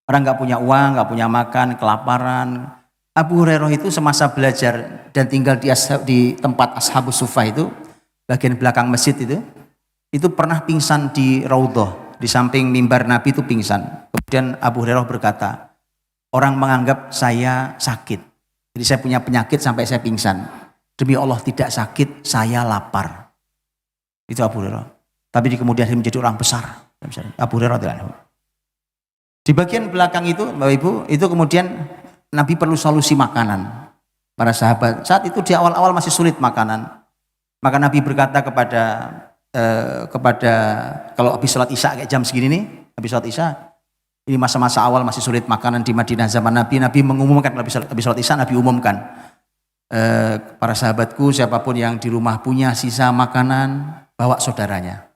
Orang nggak punya uang, nggak punya makan, kelaparan. Abu Hurairah itu semasa belajar dan tinggal di tempat ashabus suffah itu, bagian belakang masjid itu pernah pingsan di raudhah, di samping mimbar Nabi itu pingsan. Kemudian Abu Hurairah berkata, orang menganggap saya sakit, jadi saya punya penyakit sampai saya pingsan. Demi Allah tidak sakit, saya lapar. Itu Abu Hurairah. Tapi di kemudian hari menjadi orang besar. Abu Hurairah radhiyallahu anhu. Di bagian belakang itu, Bapak Ibu, itu kemudian Nabi perlu solusi makanan. Para sahabat saat itu di awal-awal masih sulit makanan. Maka Nabi berkata kepada kalau habis sholat isya kayak jam segini nih, habis sholat isya, ini masa-masa awal masih sulit makanan di Madinah zaman Nabi. Nabi mengumumkan habis sholat isya, Nabi umumkan, para sahabatku siapapun yang di rumah punya sisa makanan, bawa saudaranya,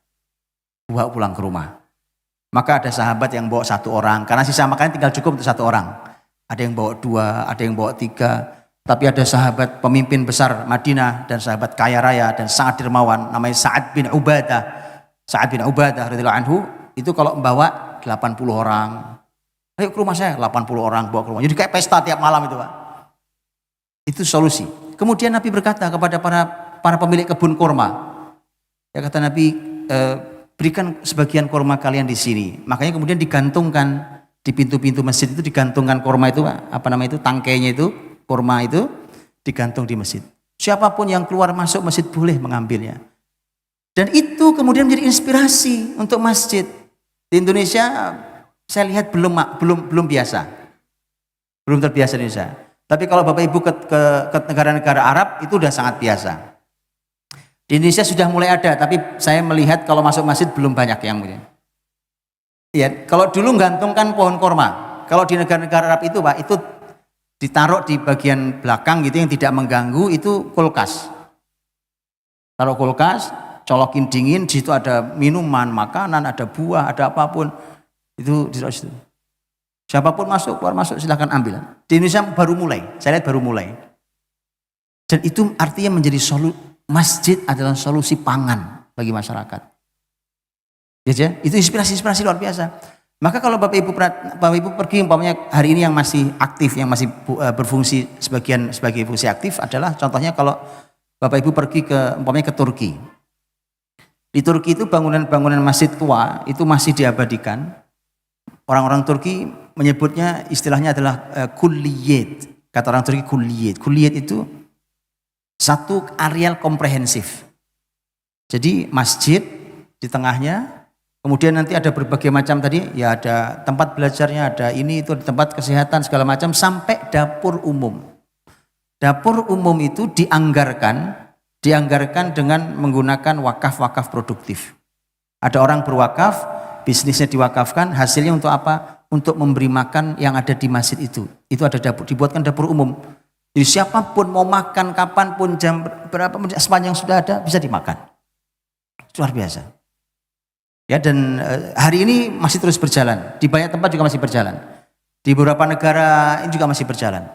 bawa pulang ke rumah. Maka ada sahabat yang bawa 1 orang, karena sisa makanan tinggal cukup untuk 1 orang. Ada yang bawa 2, ada yang bawa 3. Tapi ada sahabat pemimpin besar Madinah dan sahabat kaya raya dan sangat dermawan, namanya Sa'ad bin Ubadah. Sa'ad bin Ubadah radhiyallahu anhu itu kalau membawa 80 orang. Ayo ke rumah saya, 80 orang bawa ke rumah. Jadi kayak pesta tiap malam itu, Pak. Itu solusi. Kemudian Nabi berkata kepada para pemilik kebun kurma. Ya kata Nabi, berikan sebagian kurma kalian di sini. Makanya kemudian digantungkan di pintu-pintu masjid itu, digantungkan kurma itu, Pak. Apa namanya itu? Tangkainya itu. Kurma itu digantung di masjid. Siapapun yang keluar masuk masjid boleh mengambilnya. Dan itu kemudian menjadi inspirasi untuk masjid. Di Indonesia saya lihat belum biasa. Belum terbiasa di Indonesia. Tapi kalau Bapak Ibu ke negara-negara Arab itu sudah sangat biasa. Di Indonesia sudah mulai ada, tapi saya melihat kalau masuk masjid belum banyak yang mungkin. Iya, kalau dulu gantungkan pohon kurma. Kalau di negara-negara Arab itu, Pak, itu ditaruh di bagian belakang gitu yang tidak mengganggu, itu kulkas. Taruh kulkas, colokin dingin, di situ ada minuman, makanan, ada buah, ada apapun. Itu di situ. Siapapun masuk, keluar masuk silahkan ambil. Di Indonesia baru mulai, saya lihat baru mulai. Dan itu artinya menjadi masjid adalah solusi pangan bagi masyarakat. Ya, itu inspirasi luar biasa. Maka kalau Bapak Ibu pergi umpamanya hari ini yang masih aktif, yang masih berfungsi sebagai fungsi aktif adalah contohnya kalau Bapak Ibu pergi umpamanya ke Turki. Di Turki itu bangunan-bangunan masjid tua itu masih diabadikan. Orang-orang Turki menyebutnya istilahnya adalah kulliyat. Kata orang Turki kulliyat. Kulliyat itu satu areal komprehensif. Jadi masjid di tengahnya. Kemudian nanti ada berbagai macam tadi, ya ada tempat belajarnya, ada ini itu, ada tempat kesehatan segala macam sampai dapur umum. Dapur umum itu dianggarkan dengan menggunakan wakaf-wakaf produktif. Ada orang berwakaf, bisnisnya diwakafkan, hasilnya untuk apa? Untuk memberi makan yang ada di masjid itu. Itu ada dibuatkan dapur umum. Jadi siapapun mau makan kapanpun jam berapa sepanjang sudah ada bisa dimakan. Luar biasa. Ya, dan hari ini masih terus berjalan. Di banyak tempat juga masih berjalan. Di beberapa negara ini juga masih berjalan.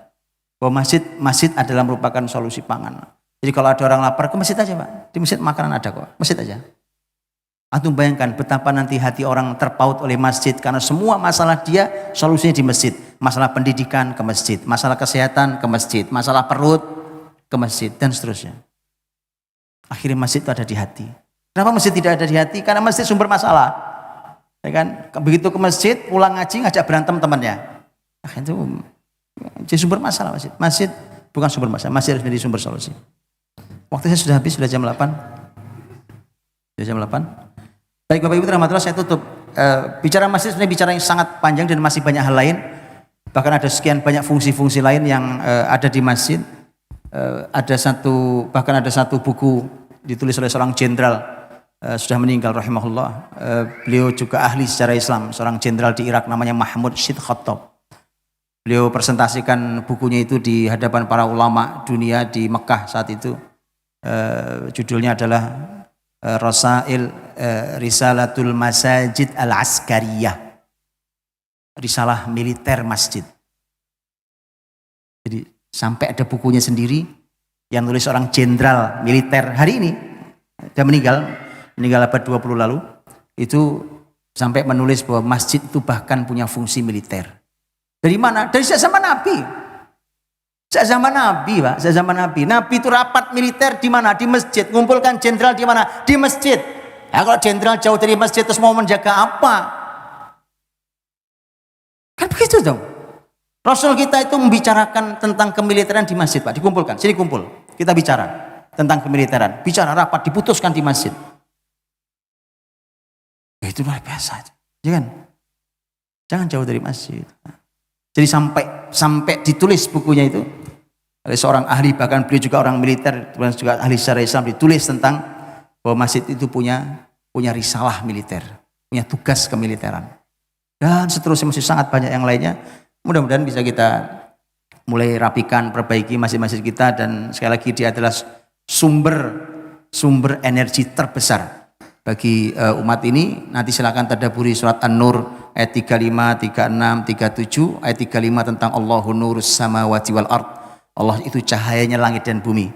Bahwa masjid adalah merupakan solusi pangan. Jadi kalau ada orang lapar ke masjid aja, Pak. Di masjid makanan ada kok. Masjid aja. Antum bayangkan betapa nanti hati orang terpaut oleh masjid karena semua masalah dia solusinya di masjid. Masalah pendidikan ke masjid, masalah kesehatan ke masjid, masalah perut ke masjid dan seterusnya. Akhirnya masjid itu ada di hati. Kenapa masjid tidak ada di hati? Karena masjid sumber masalah. Ya kan, begitu ke masjid, pulang ngaji ngajak berantem temannya. Nah, itu jadi sumber masalah masjid. Masjid bukan sumber masalah, masjid harus menjadi sumber solusi. Waktu saya sudah habis, sudah jam 8. Sudah jam 8. Baik Bapak Ibu rahmatullah, saya tutup. Bicara masjid sebenarnya bicara yang sangat panjang dan masih banyak hal lain. Bahkan ada sekian banyak fungsi-fungsi lain yang ada di masjid. Bahkan ada satu buku ditulis oleh seorang jenderal sudah meninggal rahimahullah. Beliau juga ahli sejarah Islam, seorang jenderal di Irak namanya Mahmud Syed Khattab. Beliau presentasikan bukunya itu di hadapan para ulama dunia di Mekah saat itu. Judulnya adalah Risalatul Masajid Al-Askariyah, risalah militer masjid. Jadi sampai ada bukunya sendiri yang nulis seorang jenderal militer hari ini, dia meninggal abad 20 lalu, itu sampai menulis bahwa masjid itu bahkan punya fungsi militer. Dari mana? Dari zaman Nabi. Zaman Nabi, Pak. Zaman Nabi. Nabi itu rapat militer di mana? Di masjid. Ngumpulkan jenderal di mana? Di masjid. Ya, kalau jenderal jauh dari masjid terus mau menjaga apa? Kan begitu dong. Rasul kita itu membicarakan tentang kemiliteran di masjid, Pak. Dikumpulkan. Sini kumpul. Kita bicara tentang kemiliteran. Bicara rapat, diputuskan di masjid. Ya, itu luar biasa. Jangan jauh dari masjid. Jadi sampai ditulis bukunya itu oleh seorang ahli, bahkan beliau juga orang militer, juga ahli sejarah Islam, ditulis tentang bahwa masjid itu punya risalah militer, punya tugas kemiliteran, dan seterusnya masih sangat banyak yang lainnya. Mudah-mudahan bisa kita mulai rapikan, perbaiki masjid-masjid kita, dan sekali lagi dia adalah sumber energi terbesar bagi umat ini. Nanti silakan tadaburi surat An-Nur ayat 35, 36, 37, ayat 35 tentang Allahu nurus samawati wal ard. Allah itu cahayanya langit dan bumi.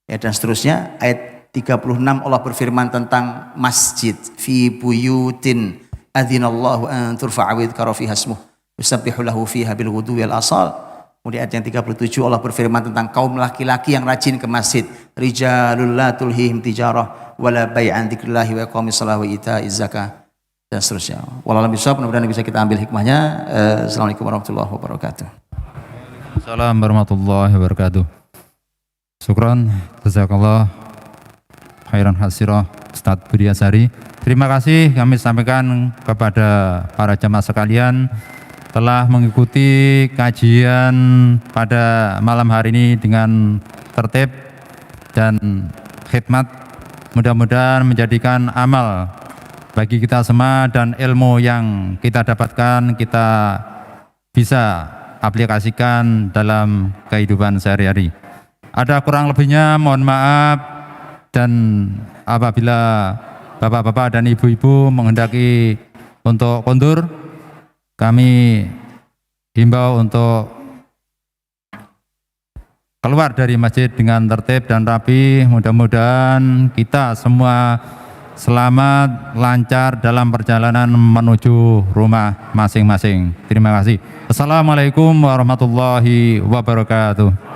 Ya, dan seterusnya ayat 36 Allah berfirman tentang masjid fi buyutin adzinallahu an turfa'a wa yudhkara fiha ismuh yusabbihu lahu fiha bil ghudwi wal asal. Kemudian ayat yang 37 Allah berfirman tentang kaum laki-laki yang rajin ke masjid. Rijalul la tulhihim tijarah wala bai'an dzikrillahi wa iqamis shalah wa ita'iz zakah, dan seterusnya. Wallahu a'lam bishawab. Mudah-mudahan bisa kita ambil hikmahnya. Assalamualaikum warahmatullahi wabarakatuh. Assalamualaikum warahmatullahi wabarakatuh. Syukran, jazakallah khairan hasirah Ustadz Budi Azhari. Terima kasih kami sampaikan kepada para jamaah sekalian telah mengikuti kajian pada malam hari ini dengan tertib dan khidmat. Mudah-mudahan menjadikan amal bagi kita semua, dan ilmu yang kita dapatkan kita bisa aplikasikan dalam kehidupan sehari-hari. Ada kurang lebihnya mohon maaf, dan apabila bapak-bapak dan ibu-ibu menghendaki untuk kondur, kami himbau untuk keluar dari masjid dengan tertib dan rapi. Mudah-mudahan kita semua selamat, lancar dalam perjalanan menuju rumah masing-masing. Terima kasih. Assalamualaikum warahmatullahi wabarakatuh.